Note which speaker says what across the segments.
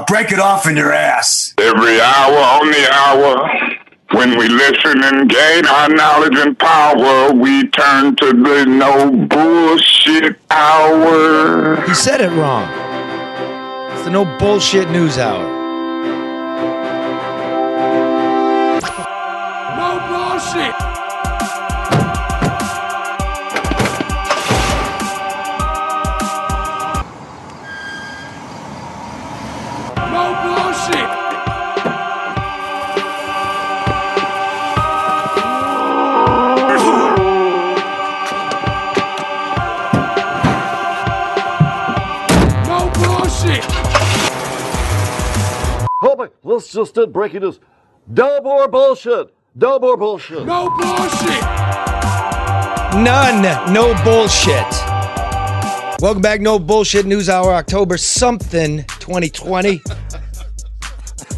Speaker 1: break it off in your ass.
Speaker 2: Every hour on the hour, when we listen and gain our knowledge and power, we turn to the no bullshit hour.
Speaker 3: He said it wrong. It's the no bullshit news hour.
Speaker 4: No bullshit. No bullshit. No bullshit.
Speaker 5: Oh my, let's just did breaking news. No more bullshit. No more bullshit.
Speaker 4: No bullshit.
Speaker 3: None. No bullshit. Welcome back, No Bullshit News Hour, October something 2020.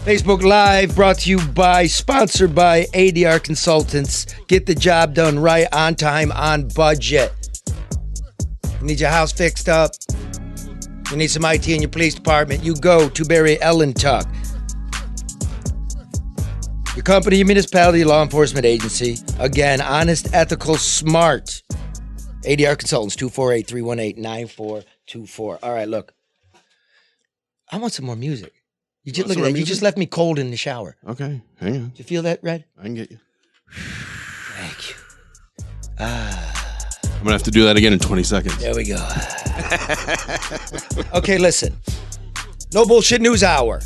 Speaker 3: Facebook Live brought to you by, sponsored by ADR Consultants. Get the job done right, on time, on budget. You need your house fixed up. You need some IT in your police department. You go to Barry Ellentuck. Your company, your municipality, law enforcement agency. Again, honest, ethical, smart. ADR Consultants, 248-318-9424. All right, look. I want some more music. You just look at that. You just left me cold in the shower.
Speaker 6: Okay, hang on.
Speaker 3: Did you feel that, Red?
Speaker 6: I can get you.
Speaker 3: Thank you.
Speaker 6: I'm gonna have to do that again in 20 seconds.
Speaker 3: There we go. Okay, listen. No Bullshit News Hour.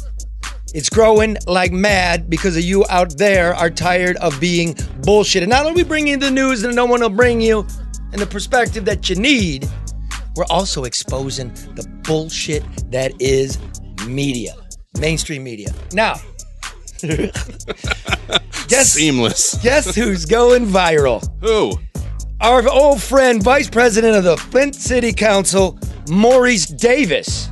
Speaker 3: It's growing like mad because of you out there are tired of being bullshit. And not only bringing the news that no one will bring you and the perspective that you need, we're also exposing the bullshit that is media, mainstream media. Now,
Speaker 6: Seamless.
Speaker 3: Guess who's going viral?
Speaker 6: Who?
Speaker 3: Our old friend, Vice President of the Flint City Council, Maurice Davis.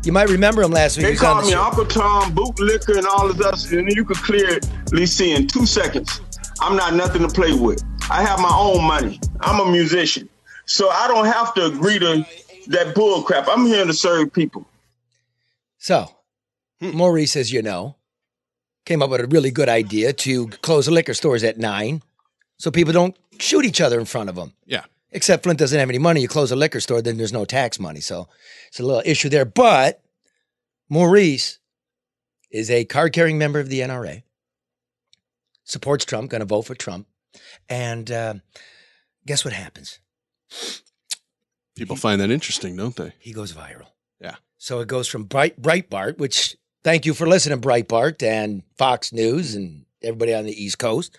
Speaker 3: You might remember him last week.
Speaker 7: They called me Uncle Tom, bootlicker, and all of that, and you could clearly see in 2 seconds, I'm not nothing to play with. I have my own money. I'm a musician. So I don't have to agree to that bull crap. I'm here to serve people.
Speaker 3: So, Maurice, as you know, came up with a really good idea to close the liquor stores at 9 so people don't shoot each other in front of them.
Speaker 6: Yeah.
Speaker 3: Except Flint doesn't have any money. You close a liquor store, then there's no tax money. So it's a little issue there. But Maurice is a card-carrying member of the NRA, supports Trump, going to vote for Trump. And guess what happens?
Speaker 6: People find that interesting, don't they?
Speaker 3: He goes viral.
Speaker 6: Yeah.
Speaker 3: So it goes from Breitbart, which thank you for listening, Breitbart and Fox News and everybody on the East Coast.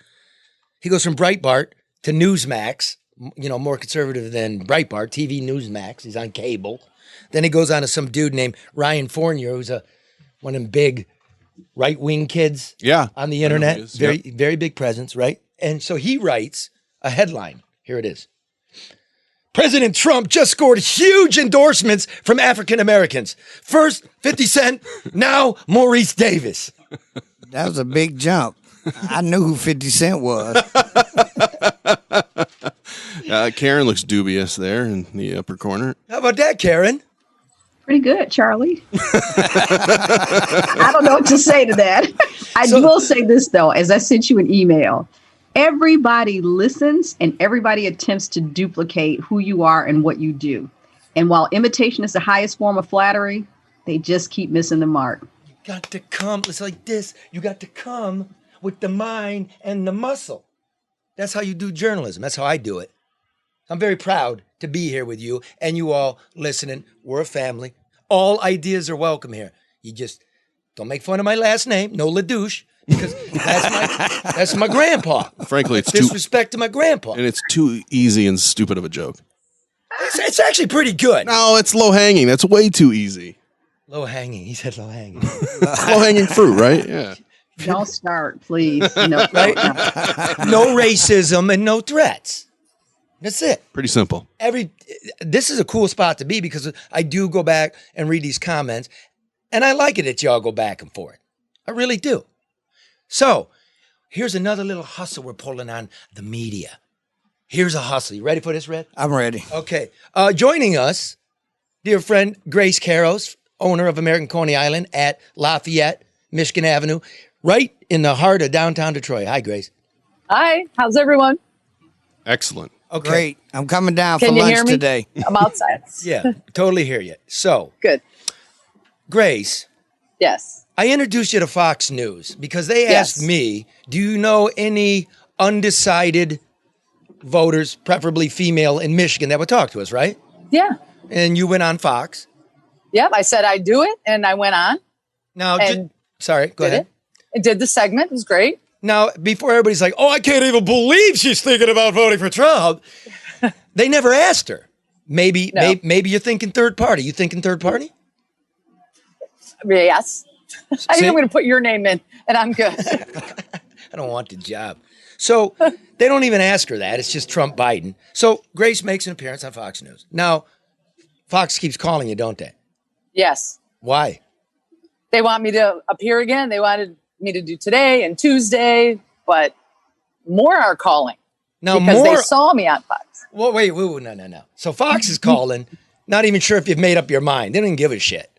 Speaker 3: He goes from Breitbart to Newsmax, you know, more conservative than Breitbart, TV Newsmax. He's on cable. Then he goes on to some dude named Ryan Fournier, who's one of them big right-wing kids on the internet. Very big presence, right? And so he writes a headline. Here it is. President Trump just scored huge endorsements from African Americans. First, 50 Cent, now Maurice Davis.
Speaker 8: That was a big jump. I knew who 50 Cent was.
Speaker 6: Karen looks dubious there in the upper corner.
Speaker 3: How about that, Karen?
Speaker 9: Pretty good, Charlie. I don't know what to say to that. I will say this, though, as I sent you an email. Everybody listens and everybody attempts to duplicate who you are and what you do. And while imitation is the highest form of flattery, they just keep missing the mark.
Speaker 3: You got to come. It's like this. You got to come with the mind and the muscle. That's how you do journalism. That's how I do it. I'm very proud to be here with you and you all listening. We're a family. All ideas are welcome here. You just don't make fun of my last name. No LeDuff, because that's my grandpa.
Speaker 6: Frankly, it's
Speaker 3: disrespect to my grandpa.
Speaker 6: And it's too easy and stupid of a joke.
Speaker 3: It's actually pretty good.
Speaker 6: No, it's low hanging. That's way too easy.
Speaker 3: Low hanging. He said low hanging.
Speaker 6: Low hanging fruit, right? Yeah.
Speaker 9: Don't start, please. Right?
Speaker 3: No racism and no threats. That's it.
Speaker 6: Pretty simple.
Speaker 3: This is a cool spot to be because I do go back and read these comments, and I like it that y'all go back and forth. I really do. So here's another little hustle we're pulling on the media. Here's a hustle. You ready for this, Red?
Speaker 8: I'm ready.
Speaker 3: Okay. Joining us, dear friend Grace Caros owner of American Coney Island at Lafayette, Michigan Avenue, right in the heart of downtown Detroit. Hi, Grace.
Speaker 10: Hi, how's everyone?
Speaker 6: Excellent.
Speaker 3: Okay.
Speaker 8: Great. I'm coming down
Speaker 10: Can
Speaker 8: for
Speaker 10: you
Speaker 8: lunch
Speaker 10: hear me?
Speaker 8: today.
Speaker 10: I'm outside.
Speaker 3: Yeah, totally hear you. So,
Speaker 10: Good.
Speaker 3: Grace,
Speaker 10: Yes.
Speaker 3: I introduced you to Fox News because they
Speaker 10: Yes.
Speaker 3: asked me, do you know any undecided voters, preferably female, in Michigan that would talk to us, right?
Speaker 10: Yeah.
Speaker 3: And you went on Fox.
Speaker 10: Yep. I said I'd do it, and I went on.
Speaker 3: Now,
Speaker 10: And
Speaker 3: sorry, go
Speaker 10: did
Speaker 3: ahead.
Speaker 10: it. I did the segment. It was great.
Speaker 3: Now, before everybody's like, oh, I can't even believe she's thinking about voting for Trump, they never asked her. Maybe,
Speaker 10: No.
Speaker 3: maybe you're thinking third party. You thinking third party?
Speaker 10: Yes. I
Speaker 3: See?
Speaker 10: think I'm going to put your name in, and I'm good.
Speaker 3: I don't want the job. So they don't even ask her that. It's just Trump Biden. So Grace makes an appearance on Fox News. Now, Fox keeps calling you, don't they?
Speaker 10: Yes.
Speaker 3: Why?
Speaker 10: They want me to appear again. They wanted me to do today and Tuesday, but more are calling
Speaker 3: Now,
Speaker 10: because
Speaker 3: more.
Speaker 10: they saw me on Fox.
Speaker 3: Well, wait, no. So Fox is calling, not even sure if you've made up your mind. They don't even give a shit.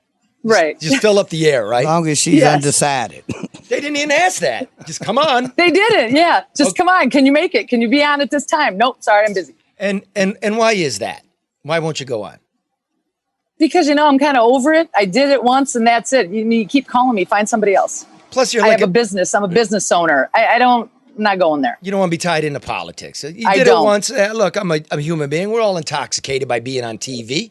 Speaker 10: Right.
Speaker 3: Just fill up the air,
Speaker 8: As
Speaker 3: right?
Speaker 8: long as she's
Speaker 10: Yes.
Speaker 8: undecided.
Speaker 3: They didn't even ask that. Just come on.
Speaker 10: They did it. Yeah. Just
Speaker 3: Okay.
Speaker 10: come on. Can you make it? Can you be on at this time? Nope. Sorry, I'm busy.
Speaker 3: And why is that? Why won't you go on?
Speaker 10: Because, I'm kind of over it. I did it once and that's it. You keep calling me. Find somebody else.
Speaker 3: Plus, you're
Speaker 10: I
Speaker 3: like
Speaker 10: have a business. I'm a business owner. I'm not going there.
Speaker 3: you don't want to be tied into politics. You
Speaker 10: I
Speaker 3: did it
Speaker 10: don't.
Speaker 3: once. Look, I'm a human being. We're all intoxicated by being on TV,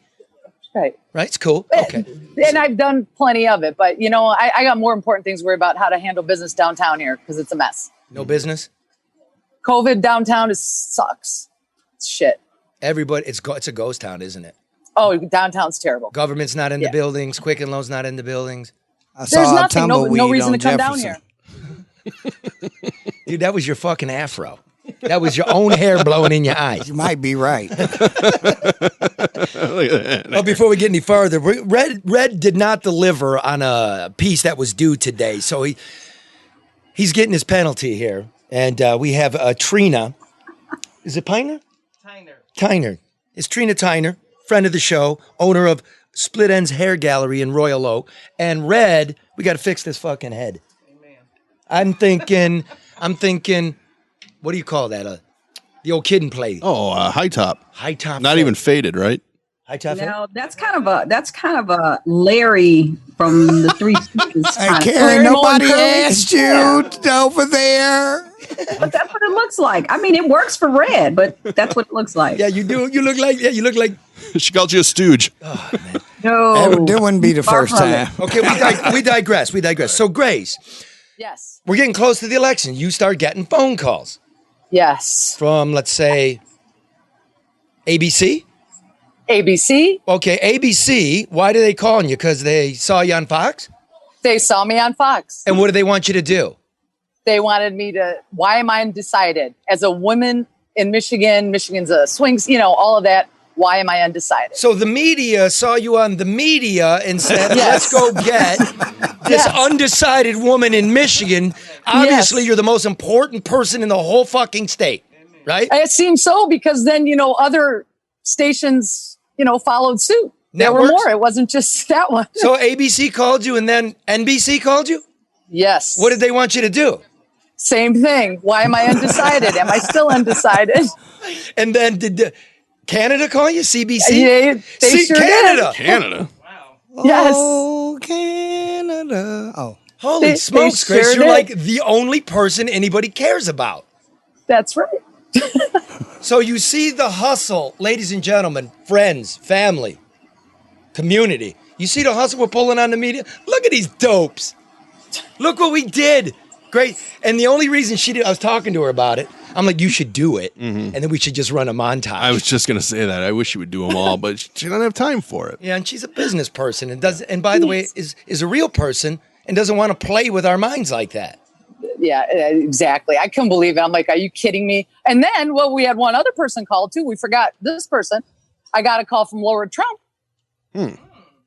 Speaker 10: Right.
Speaker 3: right? It's cool. Okay.
Speaker 10: And I've done plenty of it. But, I got more important things to worry about how to handle business downtown here because it's a mess.
Speaker 3: No business.
Speaker 10: COVID downtown sucks. It's shit.
Speaker 3: Everybody, it's a ghost town, isn't it?
Speaker 10: Oh, downtown's terrible.
Speaker 3: Government's not in the
Speaker 10: Yeah.
Speaker 3: buildings. Quicken Loan's not in the buildings.
Speaker 8: I
Speaker 10: There's
Speaker 8: saw a
Speaker 10: nothing. No
Speaker 8: tumbleweed
Speaker 10: reason to
Speaker 8: on
Speaker 10: come down
Speaker 8: Jefferson.
Speaker 10: here.
Speaker 3: Dude, that was your fucking afro. That was your own hair blowing in your eyes.
Speaker 8: You might be right.
Speaker 3: Well, before we get any farther, Red did not deliver on a piece that was due today, so he's getting his penalty here. And we have Trina. Is it Tyner? Tyner. It's Trina Tyner, friend of the show, owner of Split Ends Hair Gallery in Royal Oak. And Red, we got to fix this fucking head. I'm thinking, what do you call that? The old kid and play.
Speaker 6: Oh, high top.
Speaker 3: High top.
Speaker 6: Not
Speaker 3: head.
Speaker 6: even faded, right?
Speaker 3: High top. head?
Speaker 9: No, that's kind of a Larry from the Three Stooges.
Speaker 8: Hey,
Speaker 9: kind of.
Speaker 8: Karen,
Speaker 9: Larry Moore and
Speaker 8: nobody
Speaker 9: Curly.
Speaker 8: asked you over there.
Speaker 9: But that's what it looks like. I mean, it works for Red, but that's what it looks like.
Speaker 3: Yeah, you do. You look like.
Speaker 6: She called you a stooge.
Speaker 9: No,
Speaker 8: That wouldn't be the
Speaker 9: Far
Speaker 8: first
Speaker 9: from it.
Speaker 8: time.
Speaker 3: Okay, we digress. So, Grace,
Speaker 10: Yes.
Speaker 3: we're getting close to the election. You start getting phone calls
Speaker 10: Yes.
Speaker 3: from, let's say, ABC.
Speaker 10: ABC.
Speaker 3: Okay, ABC. Why are they calling you? Because they saw you on Fox.
Speaker 10: They saw me on Fox.
Speaker 3: And what do they want you to do?
Speaker 10: They wanted me to, why am I undecided? As a woman in Michigan, Michigan's a swings, all of that. Why am I undecided?
Speaker 3: So the media saw you on the media and said,
Speaker 10: Yes.
Speaker 3: let's go get this
Speaker 10: Yes.
Speaker 3: undecided woman in Michigan. Obviously,
Speaker 10: Yes.
Speaker 3: you're the most important person in the whole fucking state, right?
Speaker 10: It seems so because then, other stations, followed suit. There were
Speaker 3: Networks?
Speaker 10: more. It wasn't just that one.
Speaker 3: So ABC called you and then NBC called you?
Speaker 10: Yes.
Speaker 3: What did they want you to do?
Speaker 10: Same thing. Why am I undecided? Am I still undecided?
Speaker 3: And then did Canada call you? CBC?
Speaker 10: Yeah, they
Speaker 3: See,
Speaker 10: sure
Speaker 3: Canada.
Speaker 6: Canada.
Speaker 10: Yes.
Speaker 8: Oh, Canada. Oh.
Speaker 3: Holy
Speaker 10: They
Speaker 3: smokes,
Speaker 10: sure
Speaker 3: Grace. You're
Speaker 10: did.
Speaker 3: like the only person anybody cares about.
Speaker 10: That's right.
Speaker 3: So you see the hustle, ladies and gentlemen, friends, family, community. You see the hustle we're pulling on the media? Look at these dopes. Look what we did. Great. And the only reason I was talking to her about it, I'm like, you should do it. And then we should just run a montage.
Speaker 6: I was just going to say that. I wish you would do them all, but she doesn't have time for it.
Speaker 3: Yeah, and she's a business person and by the way, is a real person and doesn't want to play with our minds like that.
Speaker 10: Yeah, exactly. I couldn't believe it. I'm like, are you kidding me? And then, we had one other person call too. We forgot this person. I got a call from Laura Trump.
Speaker 3: Laura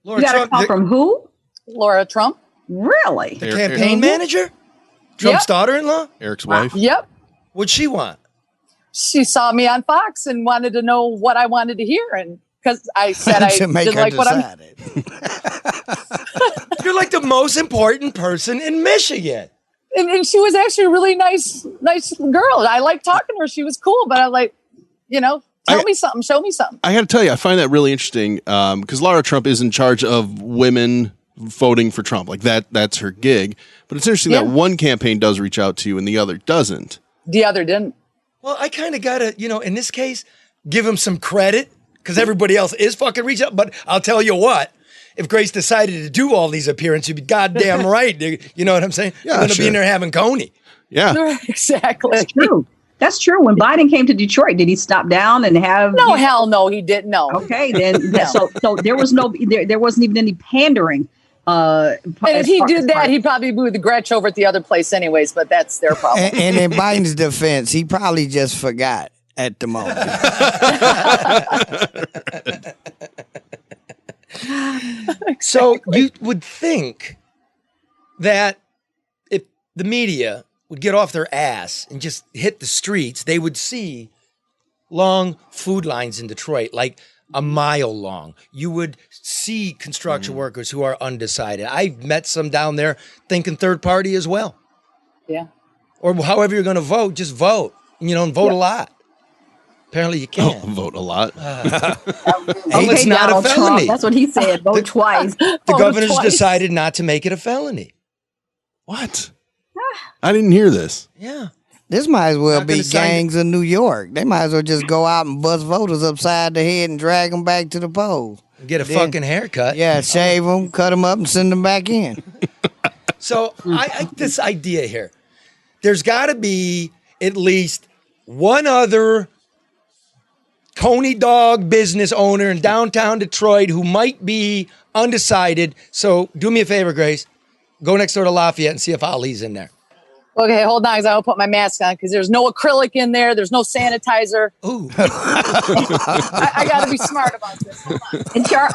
Speaker 9: You got a
Speaker 3: Trump,
Speaker 9: call from who?
Speaker 10: Laura Trump.
Speaker 9: Really?
Speaker 3: the campaign manager? Trump's
Speaker 10: Yep.
Speaker 3: daughter-in-law?
Speaker 6: Eric's wife.
Speaker 10: Yep.
Speaker 3: What'd she want?
Speaker 10: She saw me on Fox and wanted to know what I wanted to hear. And because I said I
Speaker 8: to make
Speaker 10: didn't
Speaker 8: her
Speaker 10: like what I'm.
Speaker 8: decide it.
Speaker 3: You're like the most important person in Michigan.
Speaker 10: And she was actually a really nice girl. I liked talking to her. She was cool, but I like, tell me something, show me something.
Speaker 6: I got to tell you, I find that really interesting because Lara Trump is in charge of women voting for Trump. Like that's her gig. But it's interesting that one campaign does reach out to you and the other doesn't.
Speaker 10: The other didn't.
Speaker 3: Well, I kind of got to, in this case, give him some credit because everybody else is fucking reaching out. But I'll tell you what. If Grace decided to do all these appearances, you'd be goddamn right. You know what I'm saying?
Speaker 6: Yeah,
Speaker 3: You're going to be in there having Coney.
Speaker 6: Yeah.
Speaker 10: Exactly.
Speaker 9: That's true. That's true. When Biden came to Detroit, did he stop down and have?
Speaker 10: No, hell no, he didn't. No.
Speaker 9: Okay, then so there was there wasn't even any pandering.
Speaker 10: And if he did that, he'd probably boo the Gretsch over at the other place anyways, but that's their problem.
Speaker 8: And in Biden's defense, he probably just forgot at the moment.
Speaker 3: So you would think that if the media would get off their ass and just hit the streets, they would see long food lines in Detroit, like a mile long. You would see construction workers who are undecided. I've met some down there thinking third party as well.
Speaker 10: Yeah.
Speaker 3: Or however you're going to vote, just vote, and vote a lot. Apparently you can't.
Speaker 6: Vote a lot.
Speaker 3: It's not a
Speaker 9: Donald
Speaker 3: felony.
Speaker 9: Trump, that's what he said. Vote twice.
Speaker 3: The governor's decided not to make it a felony.
Speaker 6: What? I didn't hear this.
Speaker 3: Yeah.
Speaker 8: This might as well
Speaker 3: Not
Speaker 8: be
Speaker 3: gonna sign
Speaker 8: gangs in New York. They might as well just go out and bust voters upside the head and drag them back to the polls.
Speaker 3: Get a fucking haircut.
Speaker 8: Yeah, shave them, cut them up, and send them back in.
Speaker 3: So I this idea here. There's got to be at least one other Coney dog business owner in downtown Detroit who might be undecided. So do me a favor, Grace. Go next door to Lafayette and see if Ali's in there.
Speaker 10: Okay, hold on, because I will put my mask on because there's no acrylic in there. There's no sanitizer.
Speaker 3: Ooh.
Speaker 10: I got to be smart about this. Hold on.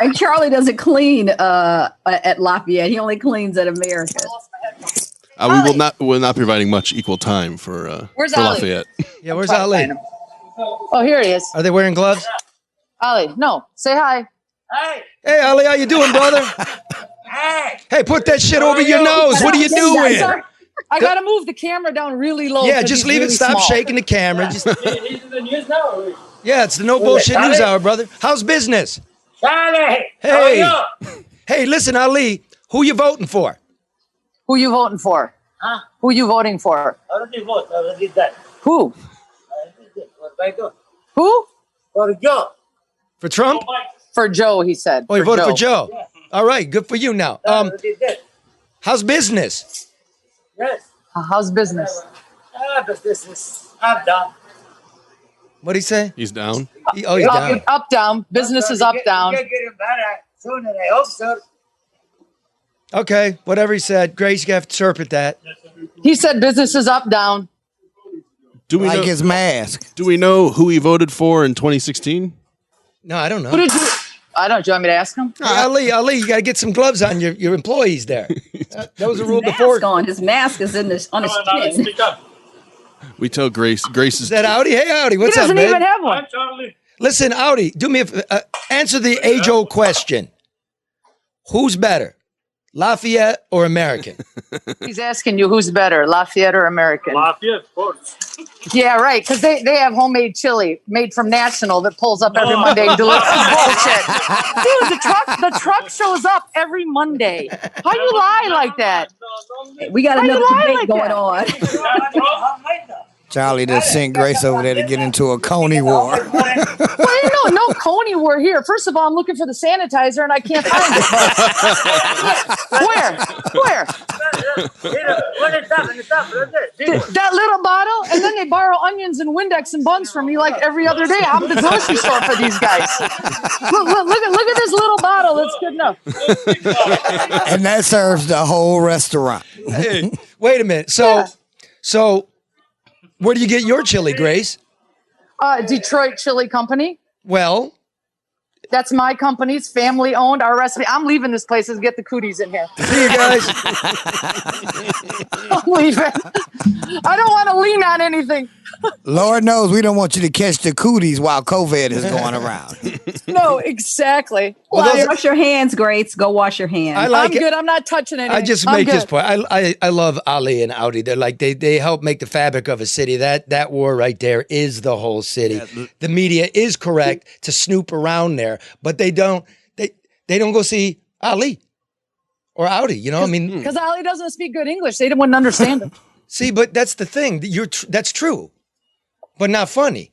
Speaker 9: And Charlie doesn't clean at Lafayette. He only cleans at America.
Speaker 6: We will not be providing much equal time for
Speaker 10: Where's
Speaker 6: for
Speaker 10: Ali?
Speaker 6: Lafayette.
Speaker 3: Yeah, where's Ali?
Speaker 10: Oh, here he is.
Speaker 3: Are they wearing gloves?
Speaker 10: Ali, no. Say hi.
Speaker 3: Hey, Ali, how you doing, brother? Hey, put that shit over your nose. What are you doing?
Speaker 10: Sorry. I got to move the camera down really low.
Speaker 3: Yeah,
Speaker 10: 'cause
Speaker 3: just
Speaker 10: he's
Speaker 3: leave
Speaker 10: really
Speaker 3: it. Stop
Speaker 10: small.
Speaker 3: shaking the camera. Just
Speaker 4: Is it the news now?
Speaker 3: yeah, it's the no bullshit news hour, brother. How's business?
Speaker 4: Charlie,
Speaker 3: Hey,
Speaker 4: how are you?
Speaker 3: hey, listen, Ali, who you voting for?
Speaker 10: Who you voting for?
Speaker 4: Huh?
Speaker 10: Who you voting for?
Speaker 4: I already voted. I already did that.
Speaker 10: Who?
Speaker 4: I already did. What do I do?
Speaker 10: Who?
Speaker 4: For Joe.
Speaker 3: For Trump?
Speaker 10: For Joe, he said.
Speaker 3: Oh, you voted for Joe. All right, good for you now.
Speaker 4: I already did.
Speaker 3: How's business?
Speaker 4: Yes.
Speaker 10: How's business?
Speaker 4: Business is up, down.
Speaker 3: What'd he say?
Speaker 6: He's down.
Speaker 3: He's down.
Speaker 10: Up, down. Business is up, down.
Speaker 4: You're getting better sooner, I hope so.
Speaker 3: Okay, whatever he said. Grace, you have to interpret that.
Speaker 10: He said business is up, down.
Speaker 6: Do we
Speaker 8: Like
Speaker 6: know?
Speaker 8: his mask.
Speaker 6: Do we know who he voted for in 2016?
Speaker 3: No, I don't know.
Speaker 10: Who did you? I don't. Do you want me to ask him?
Speaker 3: Hey, Ali, you got to get some gloves on your employees there. That was a rule
Speaker 9: Mask
Speaker 3: before.
Speaker 9: on. His mask is on his chin.
Speaker 4: Speak up.
Speaker 6: We tell Grace. Grace is
Speaker 3: Is that Audi? Hey, Audi,
Speaker 10: He
Speaker 3: what's up,
Speaker 10: doesn't even
Speaker 3: man?
Speaker 10: have one.
Speaker 4: Hi, Charlie.
Speaker 3: Listen, Audi, do me answer the age-old question. Who's better, Lafayette or American?
Speaker 10: He's asking you who's better, Lafayette or American?
Speaker 4: Lafayette, of course.
Speaker 10: Yeah, right. Because they have homemade chili made from National that pulls up every Monday and delivers bullshit. Dude, the truck shows up every Monday. How you lie like that?
Speaker 9: We got
Speaker 10: Why
Speaker 9: another
Speaker 10: you lie
Speaker 9: debate
Speaker 10: like
Speaker 9: going
Speaker 10: that?
Speaker 9: on.
Speaker 8: Charlie just sent Grace over there to get into a Coney War.
Speaker 10: Well, no Coney War here. First of all, I'm looking for the sanitizer and I can't find it. Where? That little bottle? And then they borrow onions and Windex and buns from me like every other day. I'm the grocery store for these guys. Look at this little bottle. That's good enough.
Speaker 8: And that serves the whole restaurant.
Speaker 3: Hey, wait a minute. So where do you get your chili, Grace?
Speaker 10: Detroit Chili Company.
Speaker 3: Well,
Speaker 10: That's my company. It's family owned. Our recipe. I'm leaving this place and get the cooties in here.
Speaker 3: see you guys.
Speaker 10: I'm leaving. I don't want to lean on anything.
Speaker 8: Lord knows we don't want you to catch the cooties while COVID is going around.
Speaker 10: No, exactly.
Speaker 9: Wash your hands, Grace. Go wash your hands.
Speaker 10: I'm good. I'm not touching anything.
Speaker 3: I just make this point. I love Ali and Audi. They're like they help make the fabric of a city. That war right there is the whole city. Yeah. The media is correct to snoop around there, but they don't go see Ali or Audi. You know, I mean,
Speaker 10: because Ali doesn't speak good English, they wouldn't understand him.
Speaker 3: See, but that's the thing. That's true, but not funny.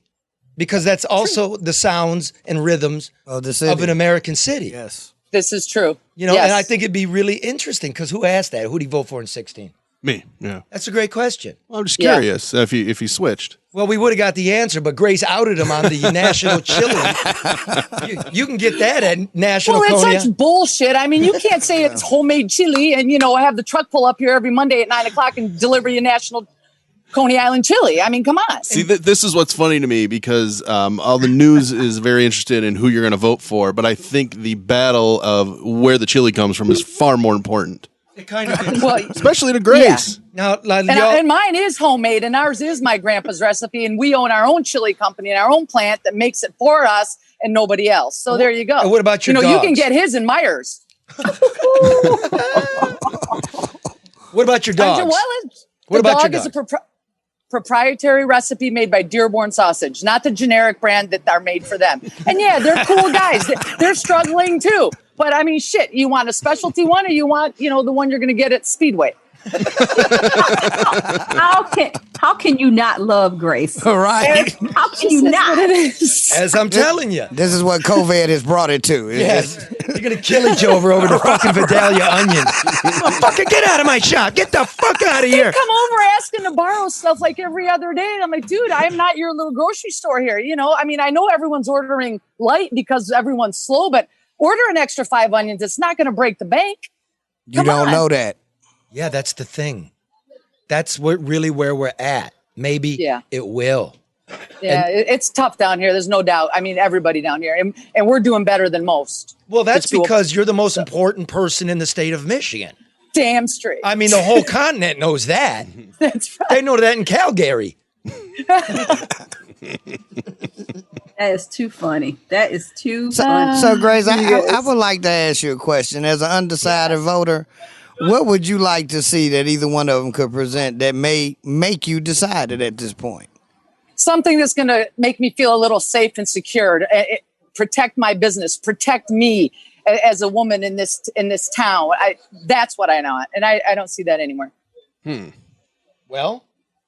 Speaker 3: Because that's also the sounds and rhythms of an American city.
Speaker 8: Yes.
Speaker 10: This is true.
Speaker 3: You know, and I think it'd be really interesting because who asked that? Who'd he vote for in 2016?
Speaker 6: Me, yeah.
Speaker 3: That's a great question.
Speaker 6: Well, I'm just curious if he switched.
Speaker 3: Well, we would have got the answer, but Grace outed him on the national chili. You can get that at National
Speaker 10: Well, it's
Speaker 3: Coney.
Speaker 10: such bullshit. I mean, you can't say it's homemade chili and, have the truck pull up here every Monday at 9 o'clock and deliver you national Coney Island chili. I mean, come on.
Speaker 6: See, this is what's funny to me because all the news is very interested in who you're going to vote for, but I think the battle of where the chili comes from is far more important.
Speaker 3: It kind of is.
Speaker 10: Well,
Speaker 6: especially to Grace.
Speaker 3: Yeah. Now,
Speaker 10: and mine is homemade, and ours is my grandpa's recipe, and we own our own chili company and our own plant that makes it for us and nobody else. So there you go.
Speaker 3: And what about your dogs?
Speaker 10: You can get his in Myers.
Speaker 3: What about your dogs?
Speaker 10: What about your dog? Is a proprietary recipe made by Dearborn Sausage, not the generic brand that are made for them. And yeah, they're cool guys. They're struggling too. But I mean, shit, you want a specialty one or you want, the one you're going to get at Speedway?
Speaker 9: How can you not love Grace?
Speaker 8: Right.
Speaker 9: How can you not?
Speaker 3: As I'm telling you.
Speaker 8: This is what COVID has brought it to.
Speaker 3: Yes. You're going to kill each other over the fucking Vidalia onions. Fucking get out of my shop. Get the fuck out of here.
Speaker 10: They come over asking to borrow stuff like every other day. And I'm like, dude, I am not your little grocery store here. I mean, I know everyone's ordering light because everyone's slow, but order an extra 5 onions. It's not going to break the bank.
Speaker 8: You don't know that.
Speaker 3: Yeah, that's the thing. That's really where we're at. Maybe it will.
Speaker 10: Yeah, it's tough down here. There's no doubt. I mean, everybody down here. And we're doing better than most.
Speaker 3: Well, that's because you're the most important person in the state of Michigan.
Speaker 10: Damn straight.
Speaker 3: I mean, the whole continent knows that.
Speaker 10: That's right.
Speaker 3: They know that in Calgary.
Speaker 9: That is too funny. That is too funny.
Speaker 8: So Grace, I would like to ask you a question. As an undecided voter, what would you like to see that either one of them could present that may make you decided at this point?
Speaker 10: Something that's going to make me feel a little safe and secured. Protect my business. Protect me as a woman in this town. That's what I know, and I don't see that anymore.
Speaker 3: Well,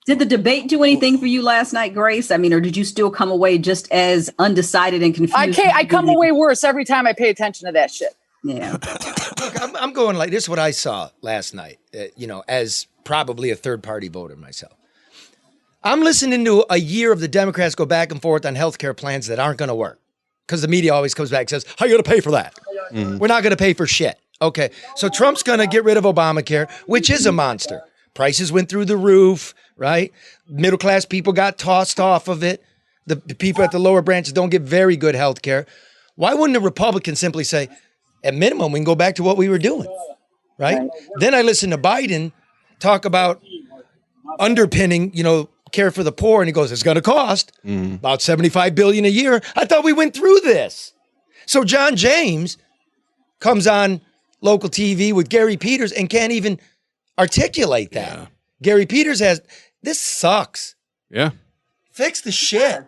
Speaker 9: did the debate do anything for you last night, Grace? I mean, or did you still come away just as undecided and confused?
Speaker 10: I come away worse every time I pay attention to that shit.
Speaker 9: Yeah.
Speaker 3: Look, I'm going like this is what I saw last night, as probably a third-party voter myself. I'm listening to a year of the Democrats go back and forth on healthcare plans that aren't going to work because the media always comes back and says, how are you going to pay for that? Mm-hmm. We're not going to pay for shit. Okay, so Trump's going to get rid of Obamacare, which is a monster. Prices went through the roof, right? Middle-class people got tossed off of it. The people at the lower branches don't get very good health care. Why wouldn't a Republican simply say, at minimum, we can go back to what we were doing, right? Then I listened to Biden talk about underpinning, care for the poor, and he goes, it's going to cost about $75 billion a year. I thought we went through this. So John James comes on local TV with Gary Peters and can't even articulate that. Yeah. Gary Peters this sucks.
Speaker 6: Yeah.
Speaker 3: Fix the shit.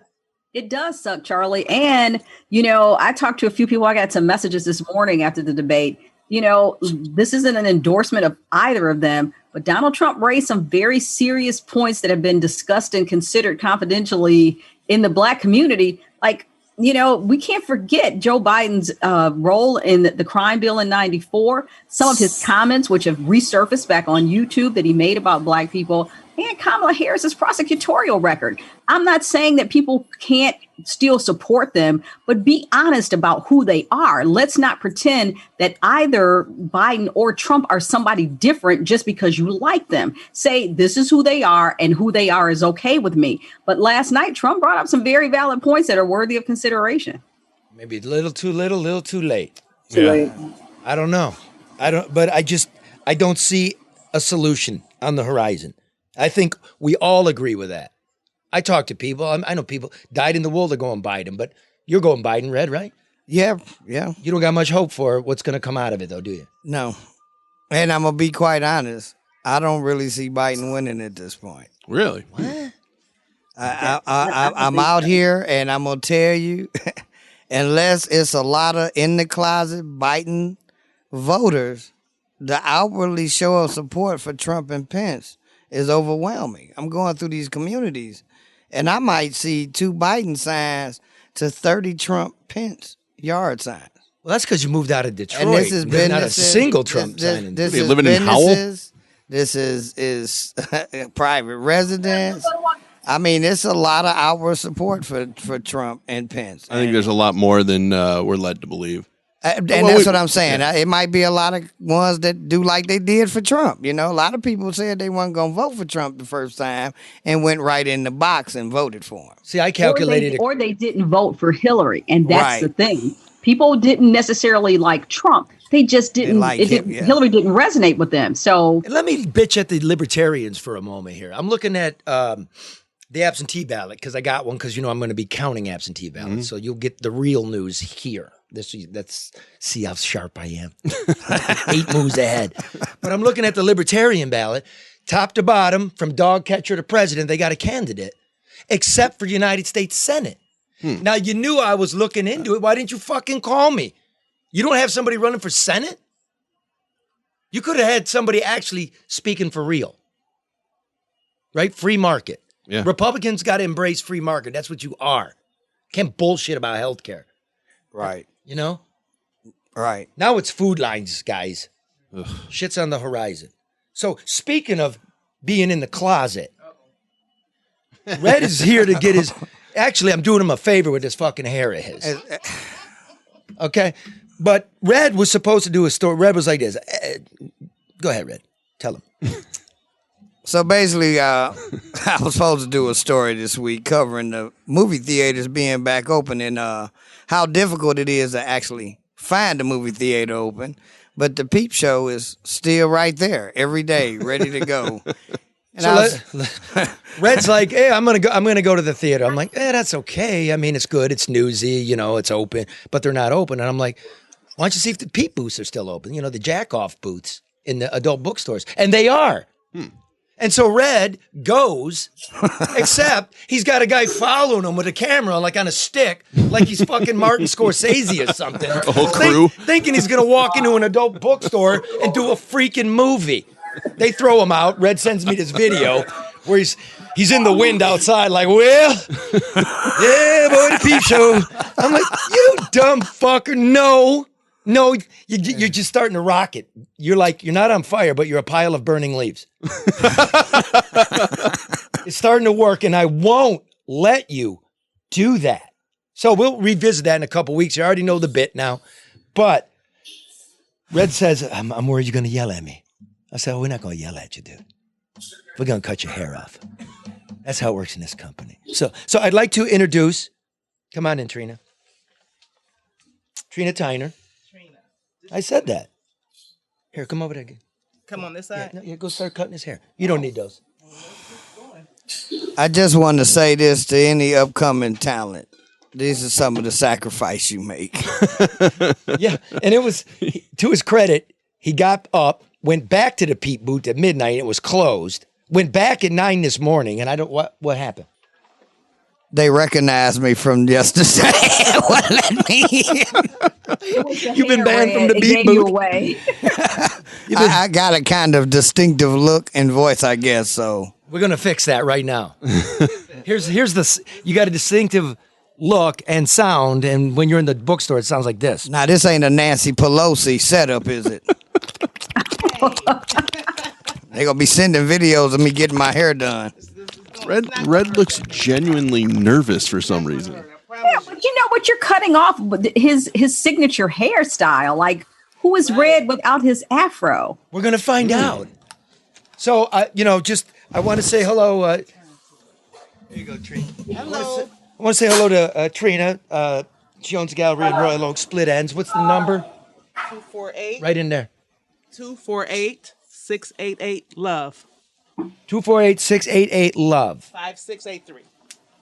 Speaker 9: It does suck, Charlie. And, I talked to a few people. I got some messages this morning after the debate. This isn't an endorsement of either of them, but Donald Trump raised some very serious points that have been discussed and considered confidentially in the Black community. Like, we can't forget Joe Biden's role in the crime bill in 94, some of his comments, which have resurfaced back on YouTube that he made about Black people, and Kamala Harris's prosecutorial record. I'm not saying that people can't still support them, but be honest about who they are. Let's not pretend that either Biden or Trump are somebody different just because you like them. Say, this is who they are, and who they are is okay with me. But last night, Trump brought up some very valid points that are worthy of consideration.
Speaker 3: Maybe a little too little, little too late.
Speaker 10: Too late.
Speaker 3: I don't know. But I don't see a solution on the horizon. I think we all agree with that. I talk to people. I know people died in the wool. They're going Biden, but you're going Biden, Red, right?
Speaker 8: Yeah.
Speaker 3: You don't got much hope for what's going to come out of it, though, do you?
Speaker 8: No. And I'm going to be quite honest. I don't really see Biden winning at this point.
Speaker 6: Really?
Speaker 3: What?
Speaker 8: I'm out here, and I'm going to tell you, unless it's a lot of in the closet Biden voters, the outwardly show of support for Trump and Pence is overwhelming. I'm going through these communities, and I might see 2 Biden signs to 30 Trump Pence yard signs.
Speaker 3: Well, that's because you moved out of Detroit.
Speaker 8: And this is
Speaker 3: There's not a single Trump sign.
Speaker 8: This
Speaker 6: you
Speaker 8: is
Speaker 6: living in Howell?
Speaker 8: This is private residence. I mean, it's a lot of outward support for Trump and Pence.
Speaker 6: I think there's a lot more than we're led to believe.
Speaker 8: And that's what I'm saying. It might be a lot of ones that do like they did for Trump. You know, a lot of people said they weren't going to vote for Trump the first time and went right in the box and voted for him.
Speaker 3: See, I calculated
Speaker 9: or they didn't vote for Hillary, and that's
Speaker 8: Right.
Speaker 9: the thing. People didn't necessarily like Trump. They just didn't. Hillary didn't resonate with them. So
Speaker 3: let me bitch at the libertarians for a moment here. I'm looking at the absentee ballot because I got one because, I'm going to be counting absentee ballots. So you'll get the real news here. Let's see how sharp I am. 8 moves ahead. But I'm looking at the libertarian ballot, top to bottom, from dog catcher to president, they got a candidate, except for United States Senate. Now, you knew I was looking into it. Why didn't you fucking call me? You don't have somebody running for Senate? You could have had somebody actually speaking for real. Right? Free market.
Speaker 6: Yeah.
Speaker 3: Republicans got to embrace free market. That's what you are. Can't bullshit about healthcare.
Speaker 8: Right.
Speaker 3: You know?
Speaker 8: Right.
Speaker 3: Now it's food lines, guys.
Speaker 6: Ugh.
Speaker 3: Shit's on the horizon. So speaking of being in the closet, Red is here to get his... Actually, I'm doing him a favor with this fucking hair of his. Okay? But Red was supposed to do a story. Red was like this. Go ahead, Red. Tell him.
Speaker 8: So basically, I was supposed to do a story this week covering the movie theaters being back open and how difficult it is to actually find a movie theater open. But the Peep Show is still right there every day, ready to go. And
Speaker 3: so Red's like, hey, I'm gonna go to the theater. I'm like, that's okay. I mean, it's good. It's newsy. It's open, but they're not open. And I'm like, why don't you see if the Peep booths are still open? The jack-off booths in the adult bookstores. And they are. And so Red goes, except he's got a guy following him with a camera, like on a stick, like he's fucking Martin Scorsese or something.
Speaker 6: A whole crew.
Speaker 3: Thinking he's going to walk into an adult bookstore and do a freaking movie. They throw him out. Red sends me this video where he's in the wind outside like, well, yeah, boy, the Peep Show. I'm like, you dumb fucker. No, you're just starting to rock it. You're not on fire, but you're a pile of burning leaves. It's starting to work, and I won't let you do that. So we'll revisit that in a couple weeks. You already know the bit now. But Red says, I'm worried you're going to yell at me. I said, we're not going to yell at you, dude. We're going to cut your hair off. That's how it works in this company. So I'd like to introduce, come on in, Trina. Trina Tyner. I said that. Here, come over there again.
Speaker 11: Come on this side?
Speaker 3: Yeah, go start cutting his hair. You don't need those.
Speaker 8: I just want to say this to any upcoming talent. These are some of the sacrifice you make.
Speaker 3: Yeah, and it was, to his credit, he got up, went back to the Peep booth at midnight. It was closed. Went back at 9 this morning, and I don't, what happened?
Speaker 8: They recognized me from yesterday. Wouldn't let me in.
Speaker 3: You've been banned from the Peep booth.
Speaker 9: Away.
Speaker 8: I got a kind of distinctive look and voice, I guess, so.
Speaker 3: We're going to fix that right now. Here's the, you got a distinctive look and sound, and when you're in the bookstore, it sounds like this.
Speaker 8: Now, this ain't a Nancy Pelosi setup, is it? They're going to be sending videos of me getting my hair done.
Speaker 6: Red looks genuinely nervous for some reason.
Speaker 9: Yeah, but you know what? You're cutting off his signature hairstyle. Like, who is Red without his afro?
Speaker 3: We're going to find out. So, I want to say hello. There you go, Trina.
Speaker 11: Hello.
Speaker 3: I want to say hello to Trina. She owns a gallery in Royal Oak, Split Ends. What's the number?
Speaker 11: 248.
Speaker 3: Right in there.
Speaker 11: 248-688-LOVE.
Speaker 3: 248-688-LOVE.
Speaker 11: 5683.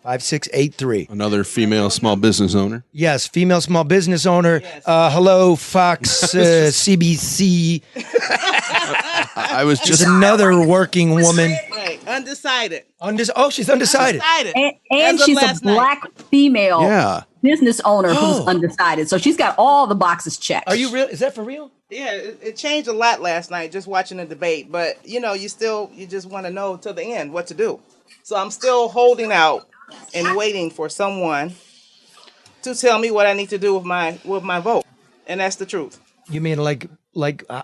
Speaker 3: 5683.
Speaker 6: Another female small business owner.
Speaker 3: Yes, female small business owner. Hello, Fox CBC.
Speaker 6: I was just
Speaker 3: another working woman.
Speaker 11: Right, undecided.
Speaker 3: She's undecided.
Speaker 9: And she's a black female business owner who's undecided. So she's got all the boxes checked.
Speaker 3: Are you real? Is that for real?
Speaker 11: Yeah, it changed a lot last night just watching the debate. But, you just want to know to the end what to do. So I'm still holding out and waiting for someone to tell me what I need to do with my vote. And that's the truth.
Speaker 3: You mean like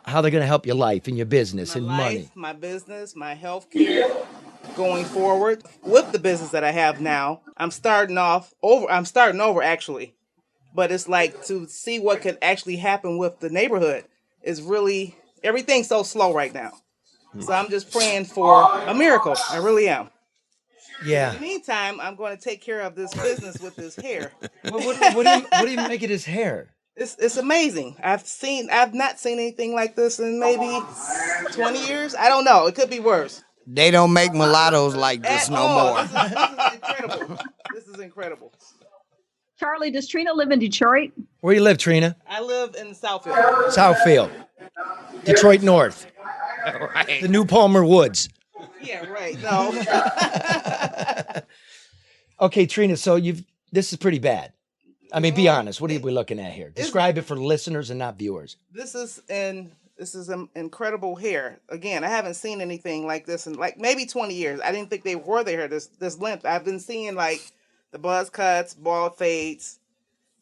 Speaker 3: how they're going to help your life and your business and money?
Speaker 11: My business, my health care, going forward with the business that I have now. I'm starting over actually. But it's like to see what could actually happen with the neighborhood is really, everything's so slow right now. So I'm just praying for a miracle. I really am.
Speaker 3: Yeah.
Speaker 11: In the meantime, I'm going to take care of this business with his hair.
Speaker 3: What do you make it his hair?
Speaker 11: It's amazing. I've not seen anything like this in maybe 20 years. I don't know. It could be worse.
Speaker 8: They don't make mulattoes like this no more.
Speaker 11: This is incredible. This is incredible.
Speaker 9: Charlie, does Trina live in Detroit?
Speaker 3: Where you live, Trina?
Speaker 11: I live in Southfield.
Speaker 3: Southfield. Detroit North.
Speaker 11: Right.
Speaker 3: The New Palmer Woods.
Speaker 11: Yeah, right. No.
Speaker 3: Okay, Trina, so this is pretty bad. I mean, be honest. What are we looking at here? Describe it for listeners and not viewers.
Speaker 11: This is an incredible hair. Again, I haven't seen anything like this in like maybe 20 years. I didn't think they wore their hair this length. I've been seeing like the buzz cuts, bald fades,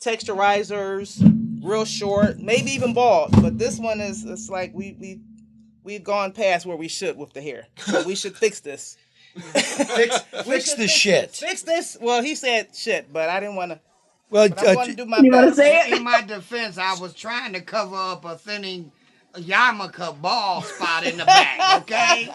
Speaker 11: texturizers, real short, maybe even bald. But this one it's like we've gone past where we should with the hair. So we should fix this.
Speaker 3: Fix the shit.
Speaker 11: Fix this. Well, he said shit, but I didn't want to.
Speaker 3: Well,
Speaker 11: I want to do my
Speaker 9: you want to
Speaker 11: best.
Speaker 9: say it?
Speaker 8: In my defense, I was trying to cover up a thinning yarmulke ball spot in the back, okay?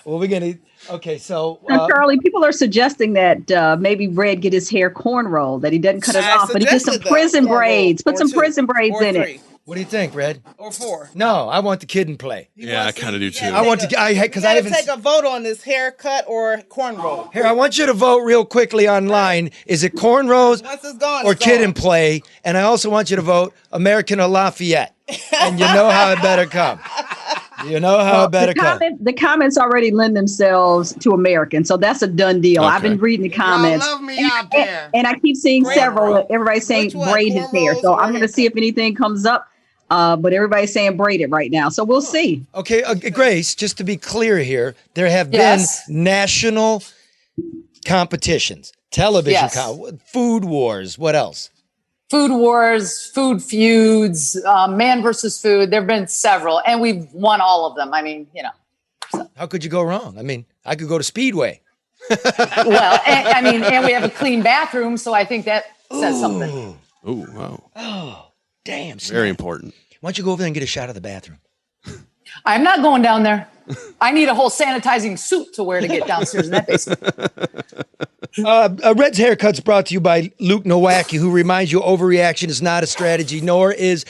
Speaker 3: Well, we're going to... Okay, so...
Speaker 9: Now, Charlie, people are suggesting that maybe Red get his hair cornrolled, that he doesn't cut it off, but he gets some prison braids. Put some prison braids in it.
Speaker 3: What do you think, Red?
Speaker 11: Or 4.
Speaker 3: No, I want the kid in play.
Speaker 6: Yeah, I kind of do too.
Speaker 3: I want to... Because I haven't...
Speaker 11: take a vote on this haircut or cornrow.
Speaker 3: Here, I want you to vote real quickly online. Is it cornrows
Speaker 11: Once it's gone,
Speaker 3: or
Speaker 11: it's
Speaker 3: kid
Speaker 11: gone.
Speaker 3: in play? And I also want you to vote American or Lafayette. And you know how it better come. You know how it better come.
Speaker 9: The comments already lend themselves to American, so that's a done deal.
Speaker 3: Okay.
Speaker 9: I've been reading the comments.
Speaker 8: Y'all love me out there.
Speaker 9: And I keep seeing several. Everybody's saying braid his hair. So I'm going to see if anything comes up. But everybody's saying braided right now. So we'll see.
Speaker 3: Okay, Grace, just to be clear here, there have been national competitions, television, food wars. What else?
Speaker 10: Food wars, food feuds, man versus food. There have been several, and we've won all of them. I mean, So.
Speaker 3: How could you go wrong? I mean, I could go to Speedway.
Speaker 10: Well, and we have a clean bathroom, so I think that says something.
Speaker 6: Oh, wow.
Speaker 3: Oh, damn.
Speaker 6: Very important.
Speaker 3: Why don't you go over there and get a shot of the bathroom?
Speaker 10: I'm not going down there. I need a whole sanitizing suit to wear to get downstairs in that basement.
Speaker 3: Red's Haircut's brought to you by Luke Nowacki, who reminds you overreaction is not a strategy, nor is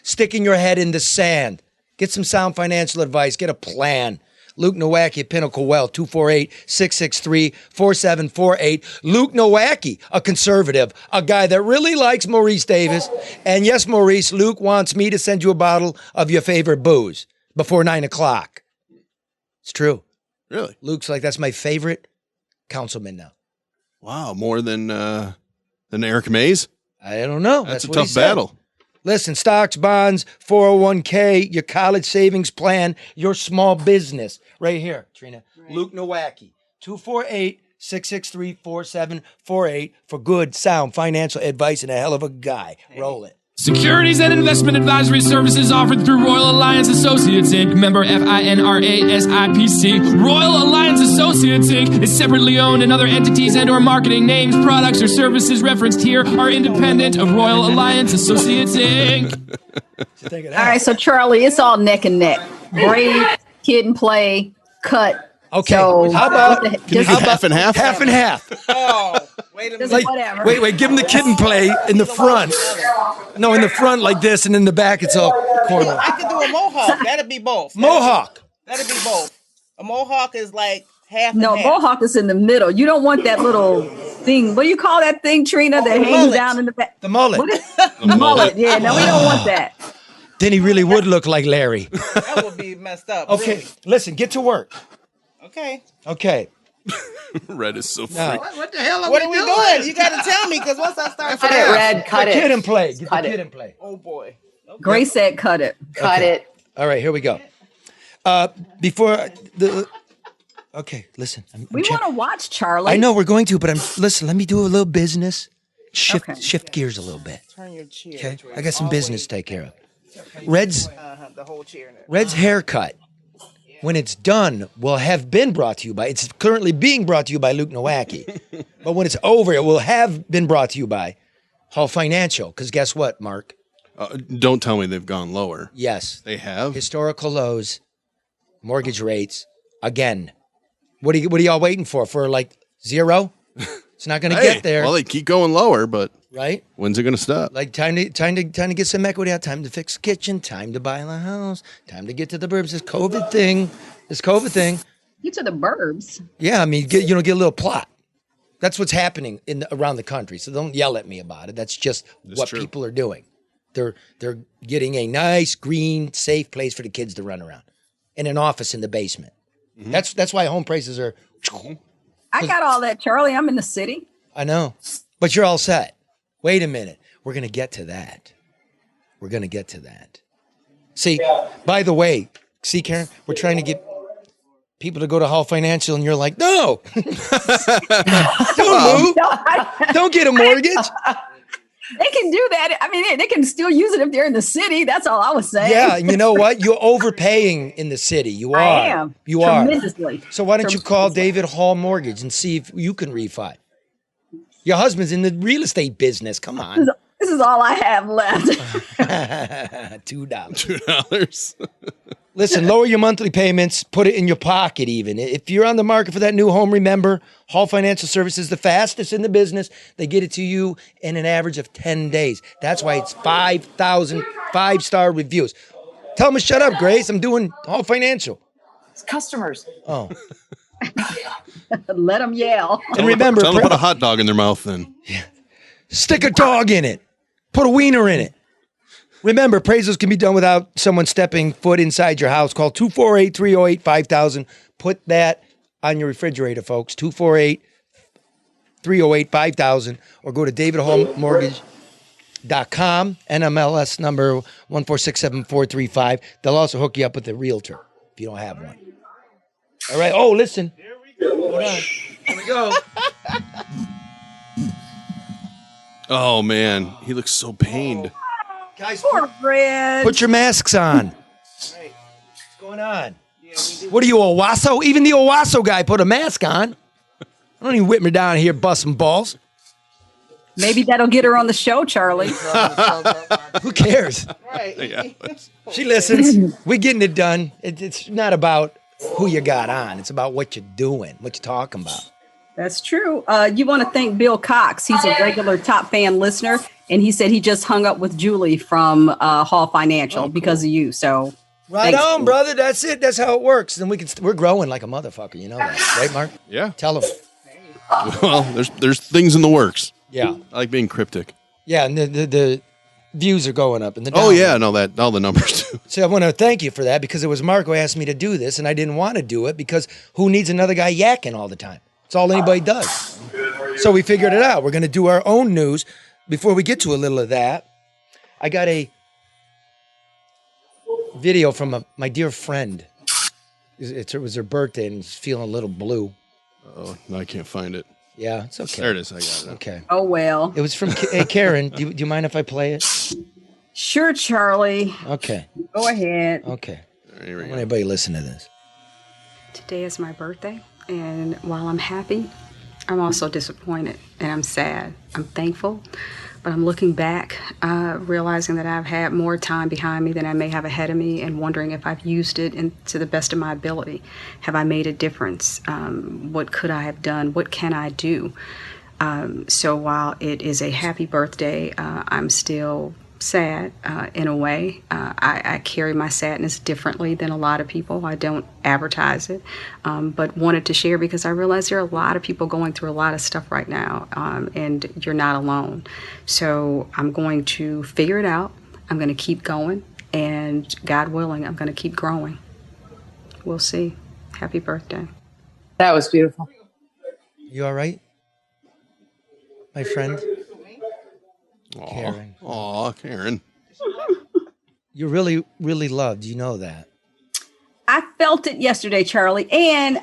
Speaker 3: sticking your head in the sand. Get some sound financial advice. Get a plan. Luke Nowacki at Pinnacle Wealth, 248-663-4748. Luke Nowacki, a conservative, a guy that really likes Maurice Davis. And yes, Maurice, Luke wants me to send you a bottle of your favorite booze before 9 o'clock. It's true.
Speaker 6: Really?
Speaker 3: Luke's like, that's my favorite councilman now.
Speaker 6: Wow, more than Eric Mays?
Speaker 3: I don't know.
Speaker 6: That's a
Speaker 3: what he
Speaker 6: tough
Speaker 3: said.
Speaker 6: battle.
Speaker 3: Listen, stocks, bonds, 401k, your college savings plan, your small business. Right here, Trina. Right. Luke Nowacki, 248-663-4748 for good, sound financial advice and a hell of a guy. Roll it.
Speaker 12: Securities and investment advisory services offered through Royal Alliance Associates, Inc., member FINRA-SIPC. Royal Alliance Associates, Inc. is separately owned, and other entities and or marketing names, products, or services referenced here are independent of Royal Alliance Associates, Inc.
Speaker 9: All right, so Charlie, it's all neck and neck. Braid, kid and play, cut.
Speaker 3: Okay,
Speaker 9: so
Speaker 3: how about
Speaker 6: half and half?
Speaker 3: Half and half.
Speaker 11: Oh, wait a minute.
Speaker 3: Like,
Speaker 9: whatever.
Speaker 3: Wait, give him the kid and play in the front. No, in the front like this, and in the back it's all corner.
Speaker 11: I could do a mohawk. That'd be both.
Speaker 3: Mohawk.
Speaker 11: That'd be both. A mohawk is like Half and
Speaker 9: No,
Speaker 11: half.
Speaker 9: mohawk is in the middle. You don't want that little thing. What do you call that thing, Trina, that hangs
Speaker 11: mullet.
Speaker 9: down in the back?
Speaker 3: The mullet.
Speaker 9: What is mullet? Yeah, no, we don't want that.
Speaker 3: Then he really would look like Larry.
Speaker 11: That would be messed up.
Speaker 3: Okay,
Speaker 11: Really.
Speaker 3: listen, get to work.
Speaker 11: Okay.
Speaker 3: Okay.
Speaker 6: Red is so free.
Speaker 3: Now,
Speaker 8: What the hell
Speaker 11: What are we doing? You got to tell me, because once I start,
Speaker 10: Cut it, Red. Cut
Speaker 3: get the kid
Speaker 10: it.
Speaker 3: in play. Get
Speaker 10: Cut
Speaker 3: the
Speaker 10: it.
Speaker 3: kid in play.
Speaker 11: Oh boy.
Speaker 9: Grace said cut it.
Speaker 10: Cut it.
Speaker 3: All right, here we go. Before the. Okay, listen.
Speaker 9: We want to watch Charlie.
Speaker 3: I know we're going to, but listen. Let me do a little business. Shift gears a little bit.
Speaker 11: Turn your chair.
Speaker 3: Okay, I got some business to take care of. Red's
Speaker 11: The whole chair.
Speaker 3: Red's haircut, when it's done, will have been brought to you by. It's currently being brought to you by Luke Nowacki, but when it's over, it will have been brought to you by Hall Financial. Because guess what, Mark?
Speaker 6: Don't tell me they've gone lower.
Speaker 3: Yes,
Speaker 6: They have?
Speaker 3: historical lows, mortgage rates again. What are y'all waiting for? For like zero? It's not going to get there,
Speaker 6: Well, they keep going lower, but
Speaker 3: right?
Speaker 6: when's it going to stop?
Speaker 3: Like time to get some equity out. Time to fix the kitchen. Time to buy the house. Time to get to the burbs. This COVID thing.
Speaker 9: You to the burbs.
Speaker 3: Yeah, I mean, get a little plot. That's what's happening around the country. So don't yell at me about it. That's just what
Speaker 6: true.
Speaker 3: people are doing. They're getting a nice, green, safe place for the kids to run around, and an office in the basement.
Speaker 6: Mm-hmm.
Speaker 3: That's why home prices are.
Speaker 9: I got all that, Charlie. I'm in the city.
Speaker 3: I know, but you're all set. Wait a minute. We're gonna get to that. See, by the way, Karen, we're trying to get people to go to Hall Financial, and you're like, no, don't move, don't get a mortgage.
Speaker 9: They can do that. I mean, they can still use it if they're in the city. That's all I was saying.
Speaker 3: Yeah, and you know what? You're overpaying in the city. You are.
Speaker 9: I am.
Speaker 3: You are.
Speaker 9: Tremendously.
Speaker 3: So why don't you call David Hall Mortgage and see if you can refi? Your husband's in the real estate business. Come on.
Speaker 9: This is all I have left.
Speaker 3: $2.
Speaker 6: $2.
Speaker 3: Listen, lower your monthly payments, put it in your pocket even. If you're on the market for that new home, remember, Hall Financial Services, the fastest in the business. They get it to you in an average of 10 days. That's why it's 5,000 5-star reviews. Tell them to shut up, Grace. I'm doing Hall Financial.
Speaker 10: It's customers.
Speaker 3: Oh.
Speaker 9: Let them yell.
Speaker 3: And remember,
Speaker 6: Tell them to put a hot dog in their mouth then.
Speaker 3: stick a dog in it. Put a wiener in it. Remember, appraisals can be done without someone stepping foot inside your house. Call 248-308-5000. Put that on your refrigerator, folks. 248-308-5000. Or go to davidhallmortgage.com. NMLS number 1467435. They'll also hook you up with a realtor if you don't have one. All right. Oh, listen. Hold on. Here we go.
Speaker 6: Oh, man. He looks so pained.
Speaker 3: Guys,
Speaker 9: poor Fred.
Speaker 3: Put your masks on. What's going on? What are you, Owasso? Even the Owasso guy put a mask on. Don't even whip me down here busting balls.
Speaker 9: Maybe that'll get her on the show, Charlie.
Speaker 3: Who cares?
Speaker 11: Right.
Speaker 6: Yeah.
Speaker 3: She listens. We're getting it done. It's not about who you got on. It's about what you're doing, what you're talking about.
Speaker 9: That's true. You want to thank Bill Cox. He's a regular top fan listener, and he said he just hung up with Julie from Hall Financial because of you. So
Speaker 3: right
Speaker 9: thanks,
Speaker 3: on,
Speaker 9: Bill.
Speaker 3: brother. That's it. That's how it works. Then we're growing like a motherfucker. You know that, right, Mark?
Speaker 6: Yeah.
Speaker 3: Tell them.
Speaker 6: Well, there's things in the works.
Speaker 3: Yeah.
Speaker 6: I like being cryptic.
Speaker 3: Yeah, and the views are going up. And the
Speaker 6: Oh, yeah. No, all the numbers too.
Speaker 3: So I want to thank you for that because it was Mark who asked me to do this, and I didn't want to do it because who needs another guy yakking all the time? It's all anybody does. So we figured it out. We're going to do our own news. Before we get to a little of that, I got a video from my dear friend. It was her birthday, and she's feeling a little blue.
Speaker 6: Oh, no, I can't find it.
Speaker 3: Yeah, it's okay.
Speaker 6: There it is. I got it.
Speaker 3: Okay.
Speaker 9: Oh, well.
Speaker 3: It was from Hey, Karen. Do you mind if I play it?
Speaker 9: Sure, Charlie.
Speaker 3: Okay.
Speaker 9: Go ahead.
Speaker 3: Okay.
Speaker 6: Here we
Speaker 3: I
Speaker 6: go.
Speaker 3: want everybody to listen to this.
Speaker 13: Today is my birthday, and while I'm happy, I'm also disappointed and I'm sad. I'm thankful, but I'm looking back, realizing that I've had more time behind me than I may have ahead of me, and wondering if I've used it to the best of my ability. Have I made a difference? What could I have done? What can I do? So while it is a happy birthday, I'm still sad in a way. I carry my sadness differently than a lot of people. I don't advertise it, but wanted to share because I realize there are a lot of people going through a lot of stuff right now, and you're not alone. So I'm going to figure it out. I'm going to keep going, and God willing, I'm going to keep growing. We'll see. Happy birthday.
Speaker 10: That was beautiful.
Speaker 3: You all right, my friend? Karen.
Speaker 6: Aw, Karen.
Speaker 3: You're really, really loved. You know that.
Speaker 9: I felt it yesterday, Charlie. And,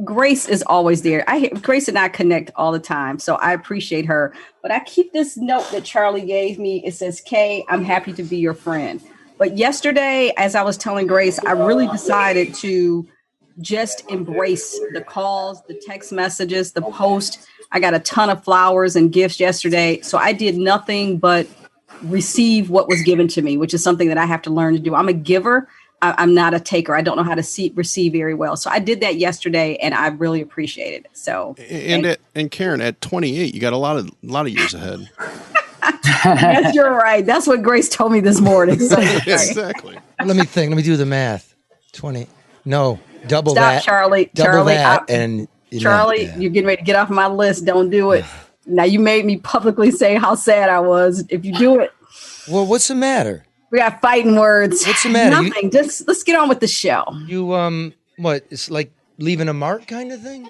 Speaker 9: Grace is always there. Grace and I connect all the time, so I appreciate her. But I keep this note that Charlie gave me. It says, Kay, I'm happy to be your friend. But yesterday, as I was telling Grace, I really decided to just embrace the calls, the text messages, the post. I got a ton of flowers and gifts yesterday. So I did nothing but receive what was given to me, which is something that I have to learn to do. I'm a giver. I'm not a taker. I don't know how to receive very well. So I did that yesterday, and I really appreciated it. So
Speaker 6: and Karen, at 28, you got a lot of years ahead.
Speaker 9: Yes, you're right. That's what Grace told me this morning. So
Speaker 6: Exactly.
Speaker 3: Let me think. Let me do the math. 20. No, double
Speaker 9: Stop,
Speaker 3: that.
Speaker 9: Charlie.
Speaker 3: Double
Speaker 9: Charlie,
Speaker 3: that, and
Speaker 9: Charlie, you're getting ready to get off my list. Don't do it. Now you made me publicly say how sad I was. If you do it,
Speaker 3: well, what's the matter?
Speaker 9: We got fighting words.
Speaker 3: What's the matter?
Speaker 9: Nothing. Just let's get on with the show.
Speaker 3: You what? It's like leaving a mark kind of thing?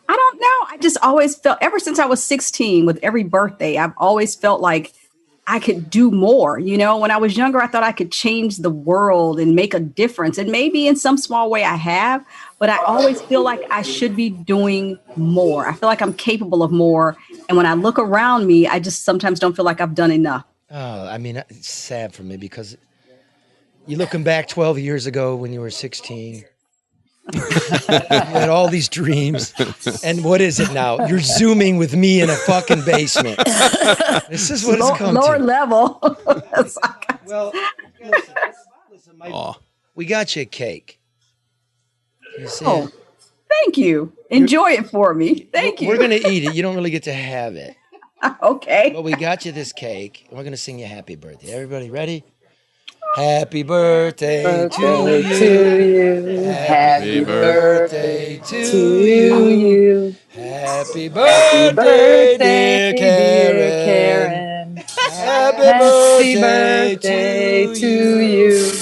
Speaker 9: I don't know. I just always felt, ever since I was 16, with every birthday, I've always felt like I could do more. You know, when I was younger, I thought I could change the world and make a difference. And maybe in some small way I have, but I always feel like I should be doing more. I feel like I'm capable of more. And when I look around me, I just sometimes don't feel like I've done enough.
Speaker 3: Oh, I mean, it's sad for me because you're looking back 12 years ago when you were 16. You had all these dreams, and what is it now? You're Zooming with me in a fucking basement. This is what it's come
Speaker 9: lower
Speaker 3: to.
Speaker 9: level.
Speaker 3: Well, listen, we got you a cake. You see it?
Speaker 9: Thank you. Enjoy it for me. Thank you.
Speaker 3: We're gonna eat it. You don't really get to have it.
Speaker 9: Okay.
Speaker 3: But we got you this cake, and we're gonna sing you happy birthday. Everybody ready? Happy birthday to you. Happy birthday to you. Happy birthday, dear Karen. Happy birthday to you.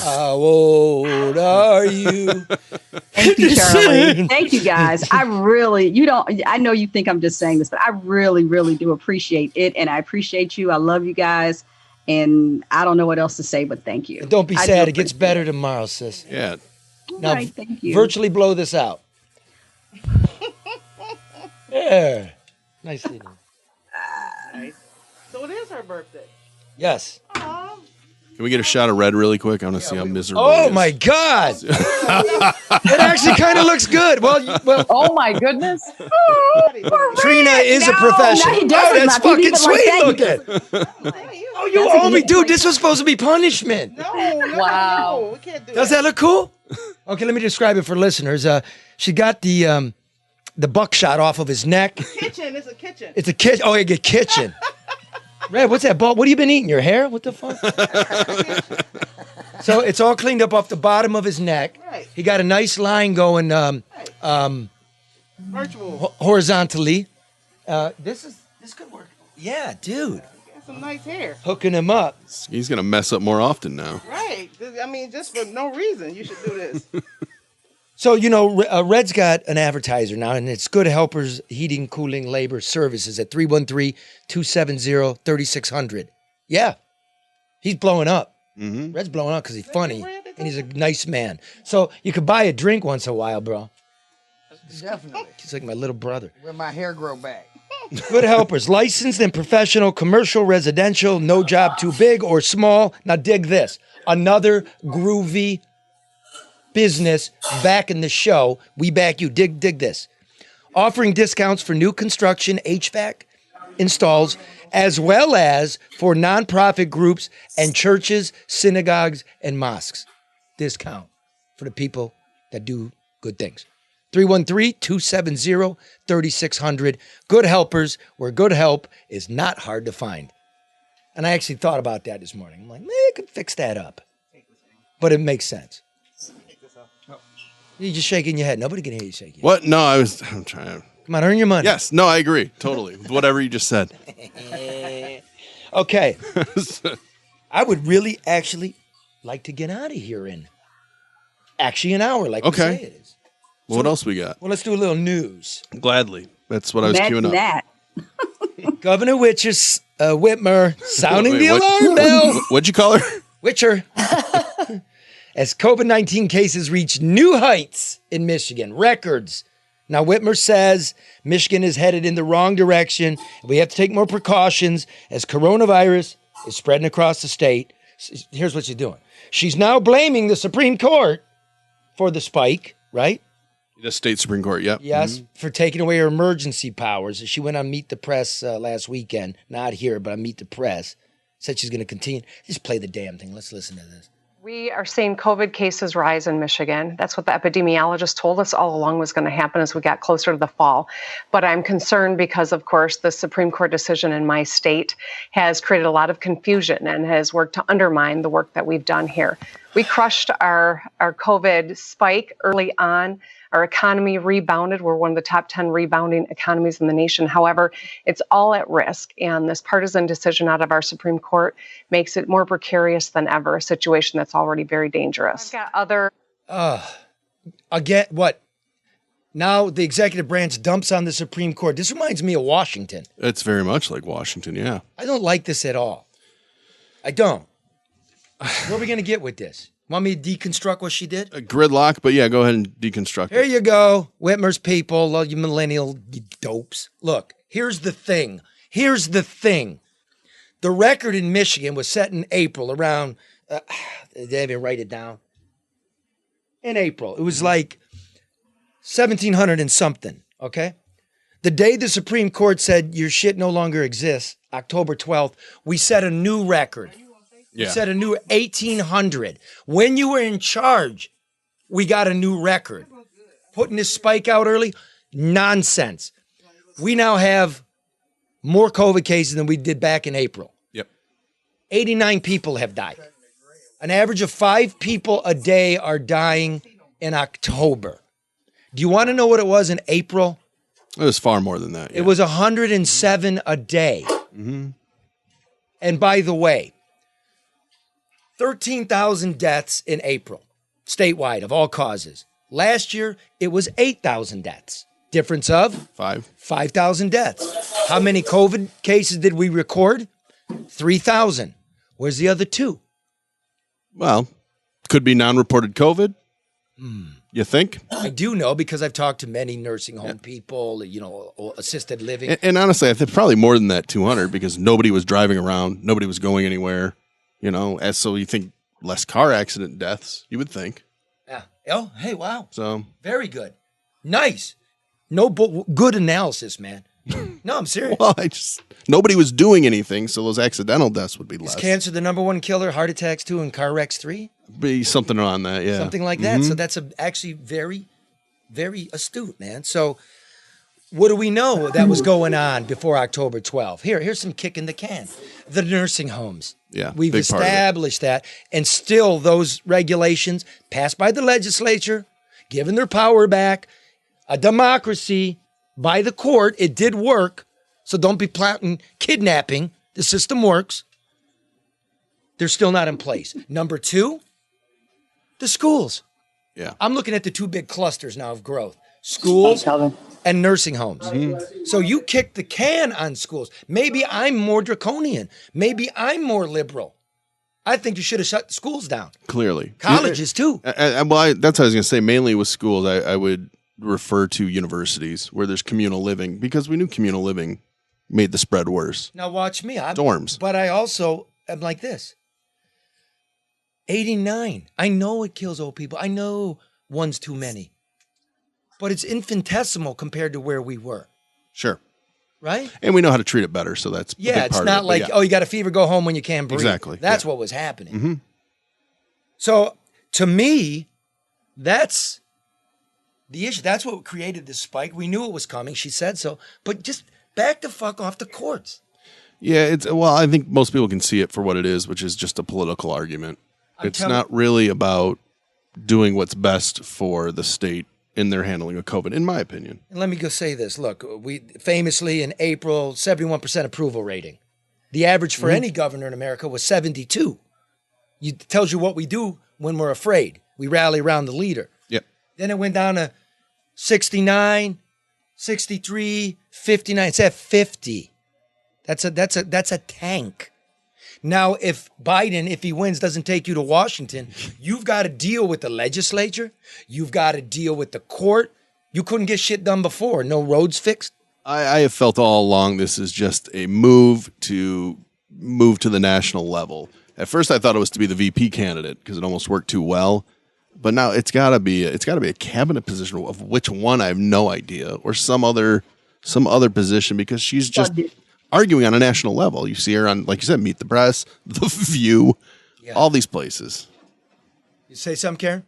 Speaker 3: How old are you?
Speaker 9: Thank you, Charlie. Thank you, guys. I know you think I'm just saying this, but I really, really do appreciate it. And I appreciate you. I love you guys. And I don't know what else to say, but thank you.
Speaker 3: And don't be sad. It gets better tomorrow, sis.
Speaker 6: Yeah.
Speaker 3: Now,
Speaker 9: right, thank you.
Speaker 3: Virtually blow this out. Yeah. Nice eating.
Speaker 11: So it is her birthday.
Speaker 3: Yes.
Speaker 6: Can we get a shot of red really quick? I want to see how miserable
Speaker 3: Oh,
Speaker 6: it is.
Speaker 3: my God. It actually kind of looks good. Well.
Speaker 10: Oh, my goodness.
Speaker 3: Trina is a professional.
Speaker 9: No, he doesn't.
Speaker 3: Oh, that's
Speaker 9: Now, if he
Speaker 3: fucking
Speaker 9: leave it like
Speaker 3: sweet
Speaker 9: that,
Speaker 3: looking. Oh, you owe me. Dude, this was supposed to be punishment.
Speaker 11: No, we can't do
Speaker 3: Does that look cool? Okay, let me describe it for listeners. She got the buckshot off of his neck.
Speaker 11: Kitchen. It's a kitchen.
Speaker 3: It's a kitchen. Oh, you get kitchen. Red, what's that ball? What have you been eating? Your hair? What the fuck? So it's all cleaned up off the bottom of his neck.
Speaker 11: Right.
Speaker 3: He got a nice line going
Speaker 11: Virtual.
Speaker 3: horizontally. This could work. Yeah, dude.
Speaker 11: Got some nice hair.
Speaker 3: Hooking him up.
Speaker 6: He's going to mess up more often now.
Speaker 11: Right. I mean, just for no reason, you should do this.
Speaker 3: So, Red's got an advertiser now, and it's Good Helpers Heating, Cooling, Labor Services at 313-270-3600. Yeah. He's blowing up.
Speaker 6: Mm-hmm.
Speaker 3: Red's blowing up because he's funny, and he's a nice man. So you could buy a drink once in a while, bro.
Speaker 8: Definitely.
Speaker 3: He's like my little brother.
Speaker 8: Where my hair grow back.
Speaker 3: Good Helpers, licensed and professional, commercial, residential, no job too big or small. Now dig this. Another groovy business back in the show. We back you. Dig this. Offering discounts for new construction HVAC installs, as well as for nonprofit groups and churches, synagogues, and mosques. Discount for the people that do good things. 313-270-3600. Good Helpers, where good help is not hard to find. And I actually thought about that this morning. I'm like, man, I could fix that up. But it makes sense. You're just shaking your head. Nobody can hear you shaking.
Speaker 6: What? No, I'm trying to.
Speaker 3: Come on, earn your money.
Speaker 6: Yes. No, I agree. Totally. With whatever you just said.
Speaker 3: Okay. I would really actually like to get out of here in actually an hour, like we say it is.
Speaker 6: Well, what else we got?
Speaker 3: Well, let's do a little news.
Speaker 6: Gladly. That's what I was queuing up.
Speaker 9: That.
Speaker 3: Governor Whitmer sounding
Speaker 6: Wait,
Speaker 3: the alarm bell.
Speaker 6: What'd you call her?
Speaker 3: Witcher. As COVID-19 cases reach new heights in Michigan, records. Now, Whitmer says Michigan is headed in the wrong direction. We have to take more precautions as coronavirus is spreading across the state. Here's what she's doing. She's now blaming the Supreme Court for the spike, right?
Speaker 6: The state Supreme Court, yep.
Speaker 3: Yes, for taking away her emergency powers. She went on Meet the Press last weekend. Not here, but on Meet the Press. Said she's going to continue. Just play the damn thing. Let's listen to this.
Speaker 14: We are seeing COVID cases rise in Michigan. That's what the epidemiologist told us all along was going to happen as we got closer to the fall. But I'm concerned because, of course, the Supreme Court decision in my state has created a lot of confusion and has worked to undermine the work that we've done here. We crushed our COVID spike early on. Our economy rebounded. We're one of the top 10 rebounding economies in the nation. However, it's all at risk. And this partisan decision out of our Supreme Court makes it more precarious than ever, a situation that's already very dangerous. I've got other...
Speaker 3: Again, what? Now the executive branch dumps on the Supreme Court. This reminds me of Washington.
Speaker 6: It's very much like Washington, yeah.
Speaker 3: I don't like this at all. I don't. Where are we going to get with this? Want me to deconstruct what she did?
Speaker 6: A gridlock, but yeah, go ahead and deconstruct
Speaker 3: Here
Speaker 6: it.
Speaker 3: you go. Whitmer's people, all you millennial dopes. Look, here's the thing. The record in Michigan was set in April around, they didn't even write it down. In April. It was like 1,700 and something, okay? The day the Supreme Court said your shit no longer exists, October 12th, we set a new record. We set a new 1,800. When you were in charge, we got a new record. Putting this spike out early, nonsense. We now have more COVID cases than we did back in April.
Speaker 6: Yep.
Speaker 3: 89 people have died. An average of 5 people a day are dying in October. Do you want to know what it was in April?
Speaker 6: It was far more than that.
Speaker 3: It was 107 a day.
Speaker 6: Mm-hmm.
Speaker 3: And by the way, 13,000 deaths in April, statewide of all causes. Last year, it was 8,000 deaths. Difference of? 5,000 deaths. How many COVID cases did we record? 3,000. Where's the other 2?
Speaker 6: Well, could be non-reported COVID. You think?
Speaker 3: I do know because I've talked to many nursing home people, assisted living.
Speaker 6: And honestly, I think probably more than that 200 because nobody was driving around. Nobody was going anywhere. So you think less car accident deaths, you would think.
Speaker 3: Yeah. Oh, hey, wow.
Speaker 6: So
Speaker 3: very good. Nice. Good analysis, man. No, I'm serious.
Speaker 6: Well, nobody was doing anything, so those accidental deaths would be less.
Speaker 3: Is cancer the number one killer, heart attacks 2, and car wrecks 3?
Speaker 6: Be something on that, yeah.
Speaker 3: Something like that. So that's actually very, very astute, man. So what do we know that was going on before October 12th? Here's some kick in the can. The nursing homes.
Speaker 6: Yeah,
Speaker 3: We've established that. And still those regulations passed by the legislature, given their power back, a democracy by the court. It did work. So don't be plotting kidnapping. The system works. They're still not in place. Number 2, the schools.
Speaker 6: Yeah.
Speaker 3: I'm looking at the 2 big clusters now of growth. Schools and nursing homes. Mm-hmm. So you kick the can on schools. Maybe I'm more draconian. Maybe I'm more liberal. I think you should have shut the schools down.
Speaker 6: Clearly.
Speaker 3: Colleges too.
Speaker 6: That's what I was going to say. Mainly with schools, I would refer to universities where there's communal living because we knew communal living made the spread worse.
Speaker 3: Now watch me.
Speaker 6: Dorms.
Speaker 3: But I also am like this. 89. I know it kills old people. I know one's too many. But it's infinitesimal compared to where we were.
Speaker 6: Sure.
Speaker 3: Right?
Speaker 6: And we know how to treat it better, so that's a big
Speaker 3: it's
Speaker 6: part
Speaker 3: not
Speaker 6: of it,
Speaker 3: like, you got a fever, go home when you can't breathe.
Speaker 6: Exactly.
Speaker 3: That's what was happening.
Speaker 6: Mm-hmm.
Speaker 3: So, to me, that's the issue. That's what created this spike. We knew it was coming. She said so. But just back the fuck off the courts.
Speaker 6: Yeah, I think most people can see it for what it is, which is just a political argument. It's not really about doing what's best for the state in their handling of COVID, in my opinion.
Speaker 3: And let me go say this. Look, we famously in April, 71% approval rating. The average for any governor in America was 72. It tells you what we do when we're afraid. We rally around the leader.
Speaker 6: Yep.
Speaker 3: Then it went down to 69, 63, 59. It's at 50. That's a tank. Now, if Biden, if he wins, doesn't take you to Washington, you've got to deal with the legislature. You've got to deal with the court. You couldn't get shit done before. No roads fixed.
Speaker 6: I have felt all along this is just a move to the national level. At first, I thought it was to be the VP candidate because it almost worked too well. But now it's got to be a cabinet position, of which one I have no idea, or some other position, because she's just arguing on a national level. You see her on, like you said, Meet the Press, The View, all these places.
Speaker 3: You say something, Karen?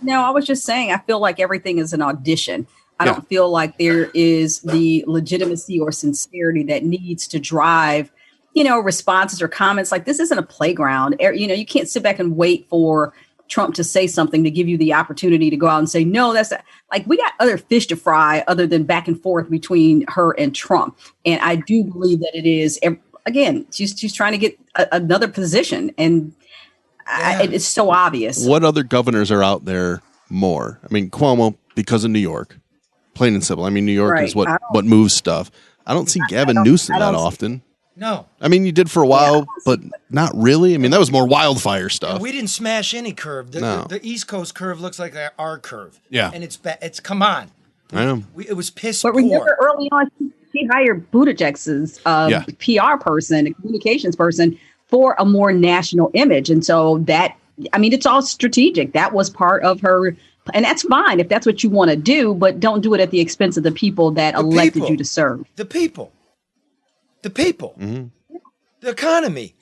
Speaker 9: No, I was just saying, I feel like everything is an audition. I don't feel like there is the legitimacy or sincerity that needs to drive, responses or comments. Like, this isn't a playground. You can't sit back and wait for Trump to say something to give you the opportunity to go out and say, no, that's like, we got other fish to fry other than back and forth between her and Trump. And I do believe that it is, again, she's trying to get another position. And it's so obvious.
Speaker 6: What other governors are out there more? I mean, Cuomo, because of New York, plain and simple. I mean, New York is what moves stuff. I don't see Gavin Newsom that often.
Speaker 3: No.
Speaker 6: I mean, you did for a while, but not really. I mean, that was more wildfire stuff.
Speaker 3: And we didn't smash any curve. The East Coast curve looks like our curve.
Speaker 6: Yeah.
Speaker 3: And it's come on.
Speaker 6: I know.
Speaker 3: It was piss
Speaker 9: poor. But remember early on, she hired Buttigieg's PR person, a communications person, for a more national image. And so it's all strategic. That was part of her. And that's fine if that's what you want to do, but don't do it at the expense of the people that elected you to serve.
Speaker 3: The people. Mm-hmm. The economy.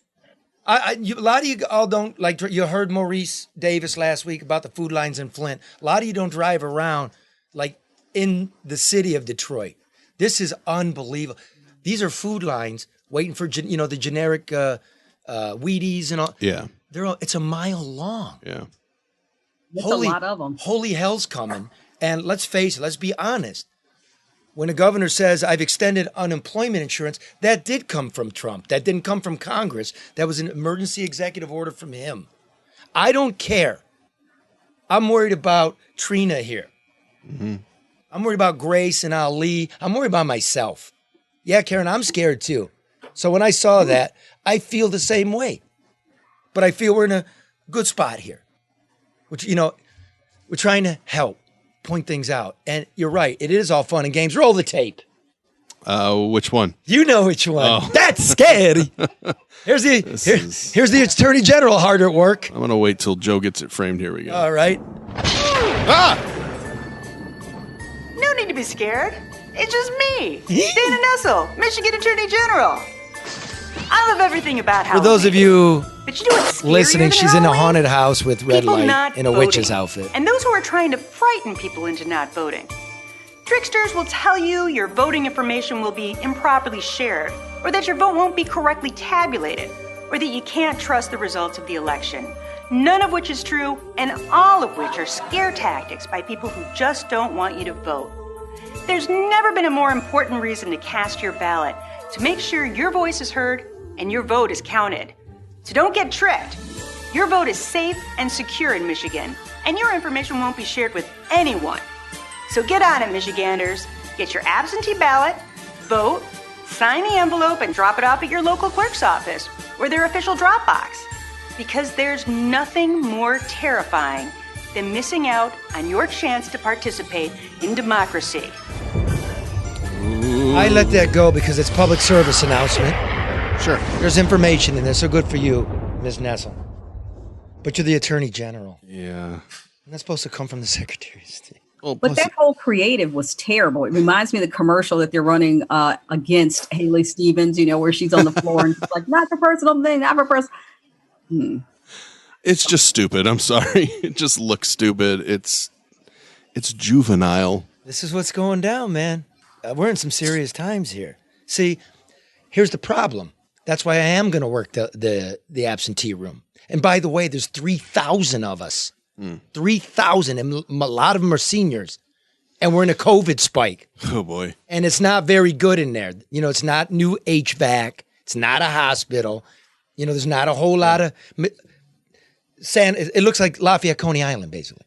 Speaker 3: A lot of you all don't, like, you heard Maurice Davis last week about the food lines in Flint. A lot of you don't drive around like in the city of Detroit. This is unbelievable. These are food lines waiting for, the generic Wheaties and all.
Speaker 6: Yeah.
Speaker 3: It's a mile long.
Speaker 6: Yeah.
Speaker 9: That's a lot of them.
Speaker 3: Holy hell's coming. And let's face it, let's be honest. When a governor says, I've extended unemployment insurance, that did come from Trump. That didn't come from Congress. That was an emergency executive order from him. I don't care. I'm worried about Trina here.
Speaker 6: Mm-hmm.
Speaker 3: I'm worried about Grace and Ali. I'm worried about myself. Yeah, Karen, I'm scared too. So when I saw that, I feel the same way. But I feel we're in a good spot here. Which, we're trying to help point things out. And you're right. It is all fun and games. Roll the tape.
Speaker 6: Which one?
Speaker 3: You know which one.
Speaker 6: Oh.
Speaker 3: That's scary. Here's the Attorney General hard at work.
Speaker 6: I'm going to wait till Joe gets it framed. Here we go.
Speaker 3: All right.
Speaker 15: No need to be scared. It's just me, Dana Nessel, Michigan Attorney General. I love everything about Halloween.
Speaker 3: For those of you
Speaker 15: but you know what's scarier
Speaker 3: listening,
Speaker 15: than
Speaker 3: she's in a
Speaker 15: Halloween?
Speaker 3: haunted house with red
Speaker 15: People
Speaker 3: light
Speaker 15: not
Speaker 3: in a
Speaker 15: voting.
Speaker 3: witch's outfit.
Speaker 15: And those who are trying to frighten people into not voting. Tricksters will tell you your voting information will be improperly shared, or that your vote won't be correctly tabulated, or that you can't trust the results of the election. None of which is true, and all of which are scare tactics by people who just don't want you to vote. There's never been a more important reason to cast your ballot, to make sure your voice is heard and your vote is counted. So don't get tricked. Your vote is safe and secure in Michigan, and your information won't be shared with anyone. So get on it, Michiganders. Get your absentee ballot, vote, sign the envelope, and drop it off at your local clerk's office or their official drop box. Because there's nothing more terrifying than missing out on your chance to participate in democracy.
Speaker 3: I let that go because it's public service announcement.
Speaker 6: Sure.
Speaker 3: There's information in there, so good for you, Ms. Nessel. But you're the Attorney General.
Speaker 6: Yeah.
Speaker 3: That's supposed to come from the Secretary of State.
Speaker 6: Well,
Speaker 9: But that whole creative was terrible. It reminds me of the commercial that they're running against Haley Stevens, where she's on the floor and she's like, not for personal thing, not for personal.
Speaker 6: It's just stupid. I'm sorry. It just looks stupid. It's juvenile.
Speaker 3: This is what's going down, man. We're in some serious times here. See, Here's the problem. That's why I am going to work the absentee room. And by the way, there's 3,000 of us. 3,000, and a lot of them are seniors. And we're in a COVID spike.
Speaker 6: Oh, boy.
Speaker 3: And it's not very good in there. You know, it's not new HVAC. It's not a hospital. You know, there's not a whole lot of sand. It looks like Lafayette, Coney Island, basically.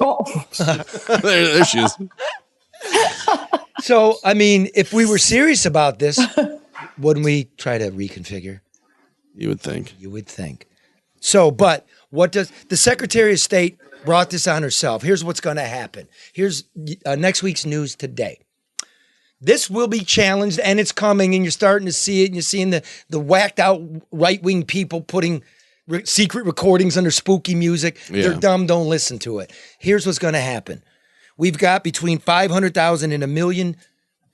Speaker 10: Oh.
Speaker 6: there she is.
Speaker 3: So, I mean, if we were serious about this, wouldn't we try to reconfigure?
Speaker 6: You would think.
Speaker 3: You would think. So, but what does the Secretary of State brought this on herself? Here's what's going to happen. Here's next week's news today. This will be challenged, and it's coming, and you're starting to see it, and you're seeing the whacked out right-wing people putting secret recordings under spooky music.
Speaker 6: Yeah.
Speaker 3: They're dumb, don't listen to it. Here's what's going to happen. We've got between 500,000 and 1 million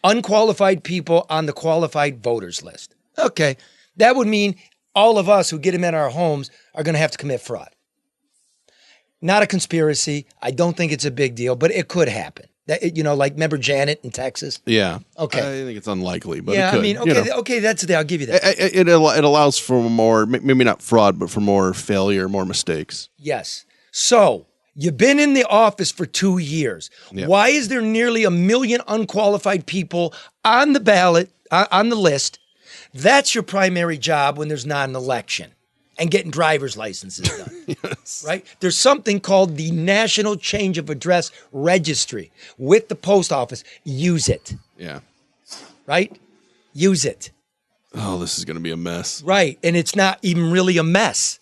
Speaker 3: unqualified people on the qualified voters list. Okay, that would mean all of us who get them in our homes are going to have to commit fraud. Not a conspiracy. I don't think it's a big deal, but it could happen. That, you know, like remember Janet in Texas?
Speaker 6: Yeah.
Speaker 3: Okay.
Speaker 6: I think it's unlikely, but
Speaker 3: yeah,
Speaker 6: it could.
Speaker 3: I mean, okay, okay, that's the. I'll give you that.
Speaker 6: It allows for more, maybe not fraud, but for more failure, more mistakes.
Speaker 3: Yes. So you've been in the office for 2 years.
Speaker 6: Yep.
Speaker 3: Why is there nearly 1 million unqualified people on the ballot, on the list? That's your primary job when there's not an election and getting driver's licenses done.
Speaker 6: Yes.
Speaker 3: Right? There's something called the National Change of Address Registry with the post office. Use it.
Speaker 6: Yeah.
Speaker 3: Right? Use it.
Speaker 6: Oh, this is going to be a mess.
Speaker 3: Right. And it's not even really a mess,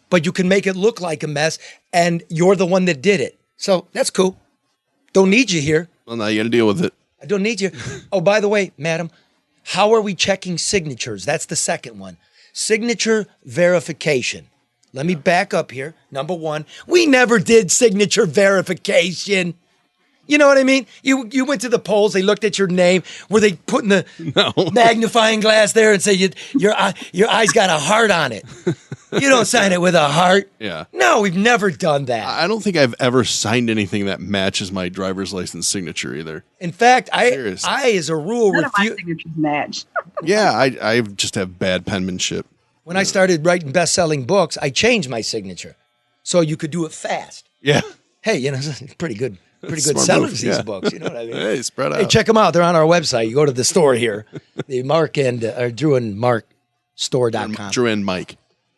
Speaker 3: but you can make it look like a mess, and you're the one that did it. So that's cool. Don't need you here.
Speaker 6: Well, now you got to deal with it.
Speaker 3: I don't need you. Oh, by the way, madam, how are we checking signatures? That's the second one. Signature verification. Let me back up here. Number one, we never did signature verification. You know what I mean? You went to the polls. They looked at your name. Were they putting the magnifying glass there and say your eye's got a heart on it? You don't sign it with a heart.
Speaker 6: Yeah.
Speaker 3: No, we've never done that.
Speaker 6: I don't think I've ever signed anything that matches my driver's license signature either.
Speaker 3: In fact, I as a rule
Speaker 9: None of my
Speaker 3: refuse.
Speaker 9: signatures match.
Speaker 6: Yeah, I just have bad penmanship.
Speaker 3: When I started writing best-selling books, I changed my signature so you could do it fast.
Speaker 6: Yeah.
Speaker 3: Hey, you know, pretty good
Speaker 6: Smart
Speaker 3: sellers,
Speaker 6: move,
Speaker 3: these
Speaker 6: yeah.
Speaker 3: books. You know what I mean?
Speaker 6: Hey, spread out.
Speaker 3: Hey, check them out. They're on our website. You go to the store here, the Mark and Drew and Mark store.com.
Speaker 6: Drew and Mike.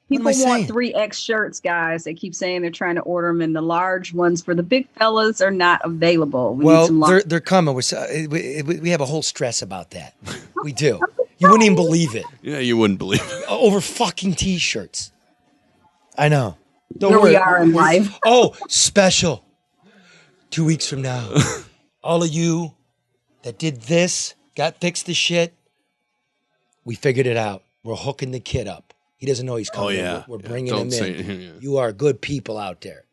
Speaker 9: People
Speaker 3: am I
Speaker 9: want
Speaker 3: saying?
Speaker 9: 3X shirts, guys. They keep saying they're trying to order them, and the large ones for the big fellas are not available. We need
Speaker 3: Well,
Speaker 9: some large.
Speaker 3: they're coming. We have a whole stress about that. We do. You wouldn't even believe it.
Speaker 6: Yeah, you wouldn't believe it.
Speaker 3: Over fucking T-shirts. I know. Don't
Speaker 9: Where
Speaker 3: worry.
Speaker 9: we are in life.
Speaker 3: Oh, special. 2 weeks from now. All of you that did this, fixed the shit, we figured it out. We're hooking the kid up. He doesn't know he's coming.
Speaker 6: Oh, yeah.
Speaker 3: We're
Speaker 6: Yeah,
Speaker 3: bringing
Speaker 6: don't
Speaker 3: him
Speaker 6: say
Speaker 3: in.
Speaker 6: it. Yeah.
Speaker 3: You are good people out there.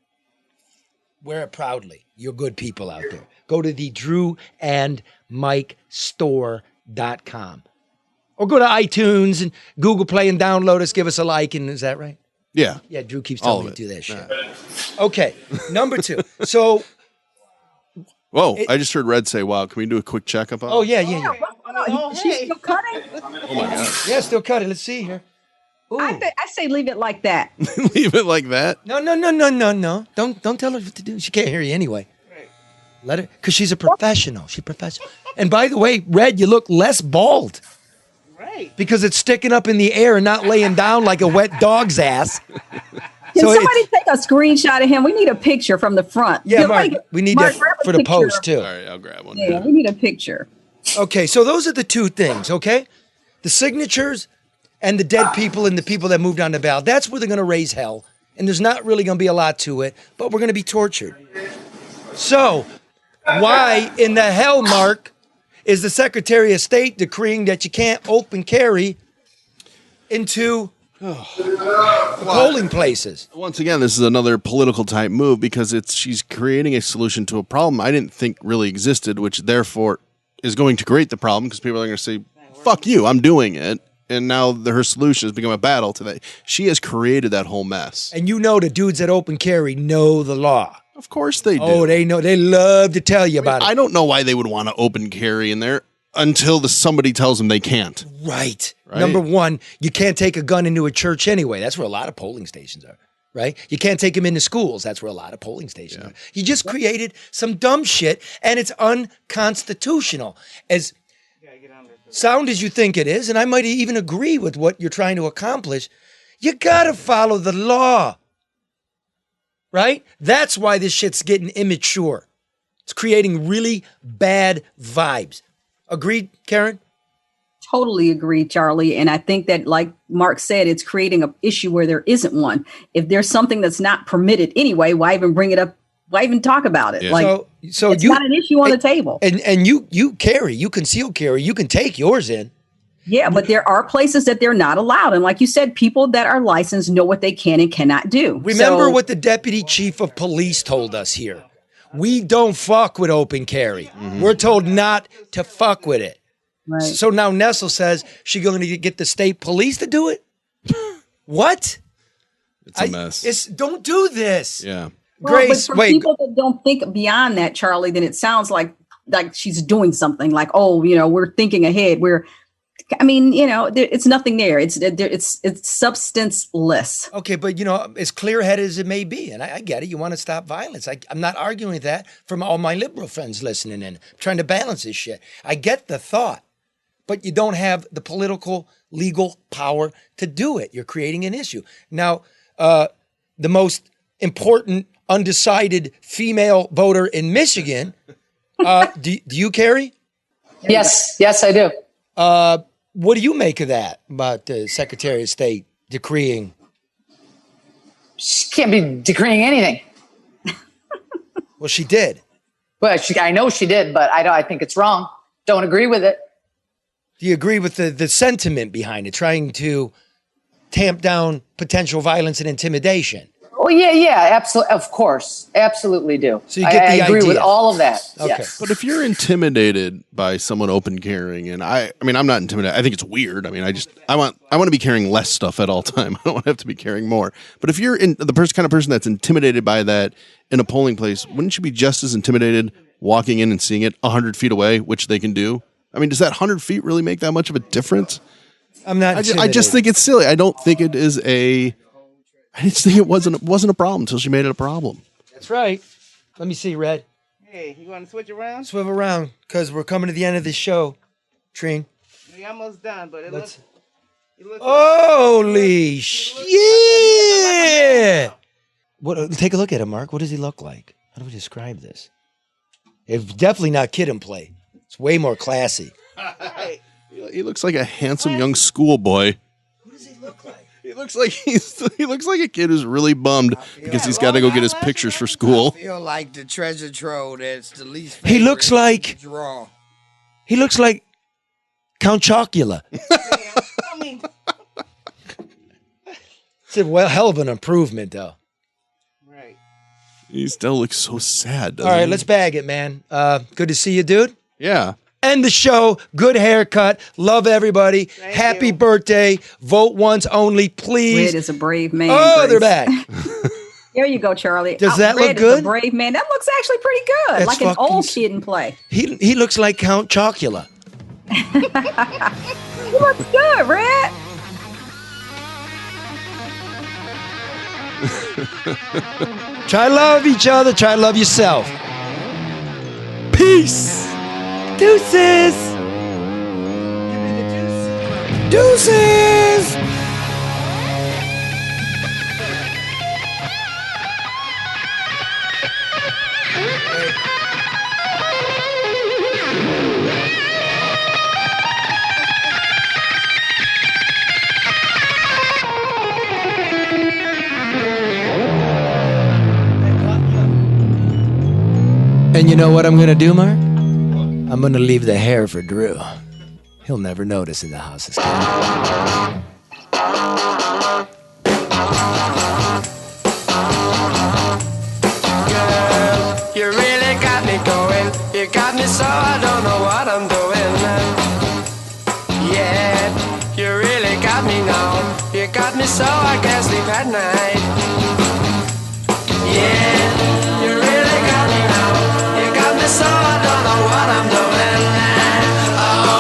Speaker 3: Wear it proudly. You're good people out there. Go to the DrewandMikeStore.com. Or go to iTunes and Google Play and download us. Give us a like. And is that right?
Speaker 6: Yeah.
Speaker 3: Yeah, Drew keeps
Speaker 6: All
Speaker 3: telling
Speaker 6: of
Speaker 3: me to
Speaker 6: it.
Speaker 3: do that shit. Okay, number 2. So,
Speaker 6: Whoa, I just heard Red say, wow, can we do a quick checkup on
Speaker 3: oh,
Speaker 6: it?
Speaker 3: yeah.
Speaker 9: She's still cutting.
Speaker 6: Oh, my God.
Speaker 3: Yeah, still cut it. Let's see here.
Speaker 9: I say leave it like that.
Speaker 6: Leave it like that?
Speaker 3: No. Don't tell her what to do. She can't hear you anyway. Let her, because she's a professional. She's professional. And by the way, Red, you look less bald.
Speaker 11: Right.
Speaker 3: Because it's sticking up in the air and not laying down like a wet dog's ass.
Speaker 9: Can
Speaker 3: So
Speaker 9: somebody take a screenshot of him? We need a picture from the front.
Speaker 3: Yeah, Mark,
Speaker 9: Somebody-
Speaker 3: we need
Speaker 9: Mark,
Speaker 3: that
Speaker 9: grab a
Speaker 3: for the
Speaker 9: picture.
Speaker 3: post, too.
Speaker 6: All right, I'll grab one.
Speaker 9: Yeah, we need a picture.
Speaker 3: Okay, so those are the two things, okay? The signatures and the dead people and the people that moved on the ballot. That's where they're going to raise hell. And there's not really going to be a lot to it, but we're going to be tortured. So, why in the hell, Mark, is the Secretary of State decreeing that you can't open carry into polling places?
Speaker 6: Once again, this is another political type move because she's creating a solution to a problem I didn't think really existed, which therefore is going to create the problem because people are going to say, fuck you, I'm doing it. And now her solution has become a battle to that. She has created that whole mess.
Speaker 3: And you know the dudes that open carry know the law.
Speaker 6: Of course they do.
Speaker 3: Oh, they know. They love to tell you about it.
Speaker 6: I don't know why they would want to open carry in there. until somebody tells them they can't.
Speaker 3: Right.
Speaker 6: Right.
Speaker 3: Number one, you can't take a gun into a church anyway. That's where a lot of polling stations are. Right? You can't take them into schools. That's where a lot of polling stations are. You just created some dumb shit, and it's unconstitutional. As sound as you think it is, and I might even agree with what you're trying to accomplish, you got to follow the law. Right? That's why this shit's getting immature. It's creating really bad vibes. Agreed, Karen?
Speaker 9: Totally agree, Charlie. And I think that, like Mark said, it's creating an issue where there isn't one. If there's something that's not permitted anyway, why even bring it up? Why even talk about it?
Speaker 6: Yeah.
Speaker 9: Like,
Speaker 3: so
Speaker 9: it's not an issue on the table.
Speaker 3: And you carry, you conceal carry, you can take yours in.
Speaker 9: Yeah, but there are places that they're not allowed. And like you said, people that are licensed know what they can and cannot do.
Speaker 3: Remember what the deputy chief of police told us here. We don't fuck with open carry.
Speaker 6: Mm-hmm.
Speaker 3: We're told not to fuck with it.
Speaker 9: Right.
Speaker 3: So now Nessel says she's going to get the state police to do it? What?
Speaker 6: It's a mess.
Speaker 3: Don't do this.
Speaker 6: Yeah.
Speaker 3: Grace,
Speaker 9: but for
Speaker 3: wait.
Speaker 9: people that don't think beyond that, Charlie, then it sounds like she's doing something like, oh, we're thinking ahead. It's nothing there. It's substanceless.
Speaker 3: Okay, but as clear-headed as it may be, and I get it, you want to stop violence. I'm not arguing with that from all my liberal friends listening in. I'm trying to balance this shit. I get the thought, but you don't have the political, legal power to do it. You're creating an issue. Now, the most important undecided female voter in Michigan, do you, Carrie?
Speaker 10: Yes, I do.
Speaker 3: What do you make of that about the Secretary of State decreeing?
Speaker 10: She can't be decreeing anything.
Speaker 3: Well, she did.
Speaker 10: Well, I know she did, but I think it's wrong. Don't agree with it.
Speaker 3: Do you agree with the sentiment behind it, trying to tamp down potential violence and intimidation?
Speaker 10: Oh, yeah, absolutely. Of course. Absolutely do.
Speaker 3: So you get the
Speaker 10: I agree
Speaker 3: idea.
Speaker 10: with all of that.
Speaker 3: Okay.
Speaker 10: Yes.
Speaker 6: But if you're intimidated by someone open carrying, and I'm not intimidated. I think it's weird. I want to be carrying less stuff at all time. I don't want to have to be carrying more. But if you're kind of person that's intimidated by that in a polling place, wouldn't you be just as intimidated walking in and seeing it 100 feet away, which they can do? Does that 100 feet really make that much of a difference?
Speaker 3: I'm not.
Speaker 6: I just think it's silly. I don't think it is I just think it wasn't a problem until she made it a problem.
Speaker 3: That's right. Let me see, Red.
Speaker 11: Hey, you want to switch around?
Speaker 3: Swivel around, because we're coming to the end of this show, Trine.
Speaker 11: We're almost done, but it looks
Speaker 3: Holy shit! What? Take a look at him, Mark. What does he look like? How do we describe this? It's definitely not kid and play. It's way more classy.
Speaker 6: He looks like a handsome young schoolboy.
Speaker 3: What does he look like?
Speaker 6: He looks like he looks like a kid who's really bummed because he's got to go get his pictures for school.
Speaker 8: I feel like the treasure trove that's the least favorite.
Speaker 3: He looks like
Speaker 8: draw.
Speaker 3: He looks like Count Chocula. It's a hell of an improvement, though.
Speaker 11: Right.
Speaker 6: He still looks so sad.
Speaker 3: All right, let's bag it, man. Good to see you, dude.
Speaker 6: Yeah.
Speaker 3: End the show. Good haircut. Love everybody. Happy birthday. Vote once only, please.
Speaker 9: Red is a brave man.
Speaker 3: Oh,
Speaker 9: Grace.
Speaker 3: they're back.
Speaker 9: There you go, Charlie.
Speaker 3: Does that
Speaker 9: Red
Speaker 3: look
Speaker 9: is
Speaker 3: good?
Speaker 9: a brave man. That looks actually pretty good.
Speaker 3: That's
Speaker 9: like an
Speaker 3: fucking
Speaker 9: old kid in play.
Speaker 3: He looks like Count Chocula.
Speaker 9: He looks good, Red.
Speaker 3: Try to love each other. Try to love yourself. Peace. Deuces. Deuces. And you know what I'm going to do, Mark? I'm going to leave the hair for Drew. He'll never notice in the house is coming.
Speaker 16: Girl, you really got me going. You got me so I don't know what I'm doing. Yeah, you really got me now. You got me so I can't sleep at night. Yeah, you really got me now. You got me so I don't know what I'm doing. Oh.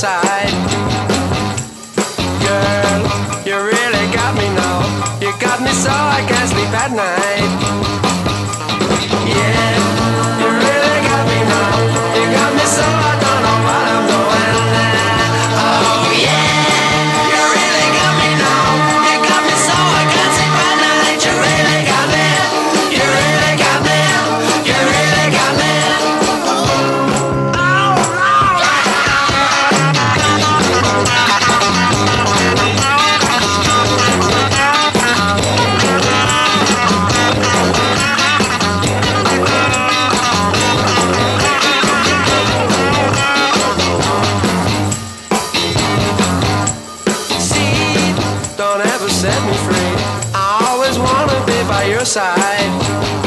Speaker 16: side. Girl, you really got me now. You got me so I can't sleep at night. Yeah, you really got me now. You got me so I don't know what I'm doing. Oh yeah, you really got me now. You got me so I can't sleep at night. You really got me. You really got me. You really got me. Don't ever set me free. I always wanna be by your side.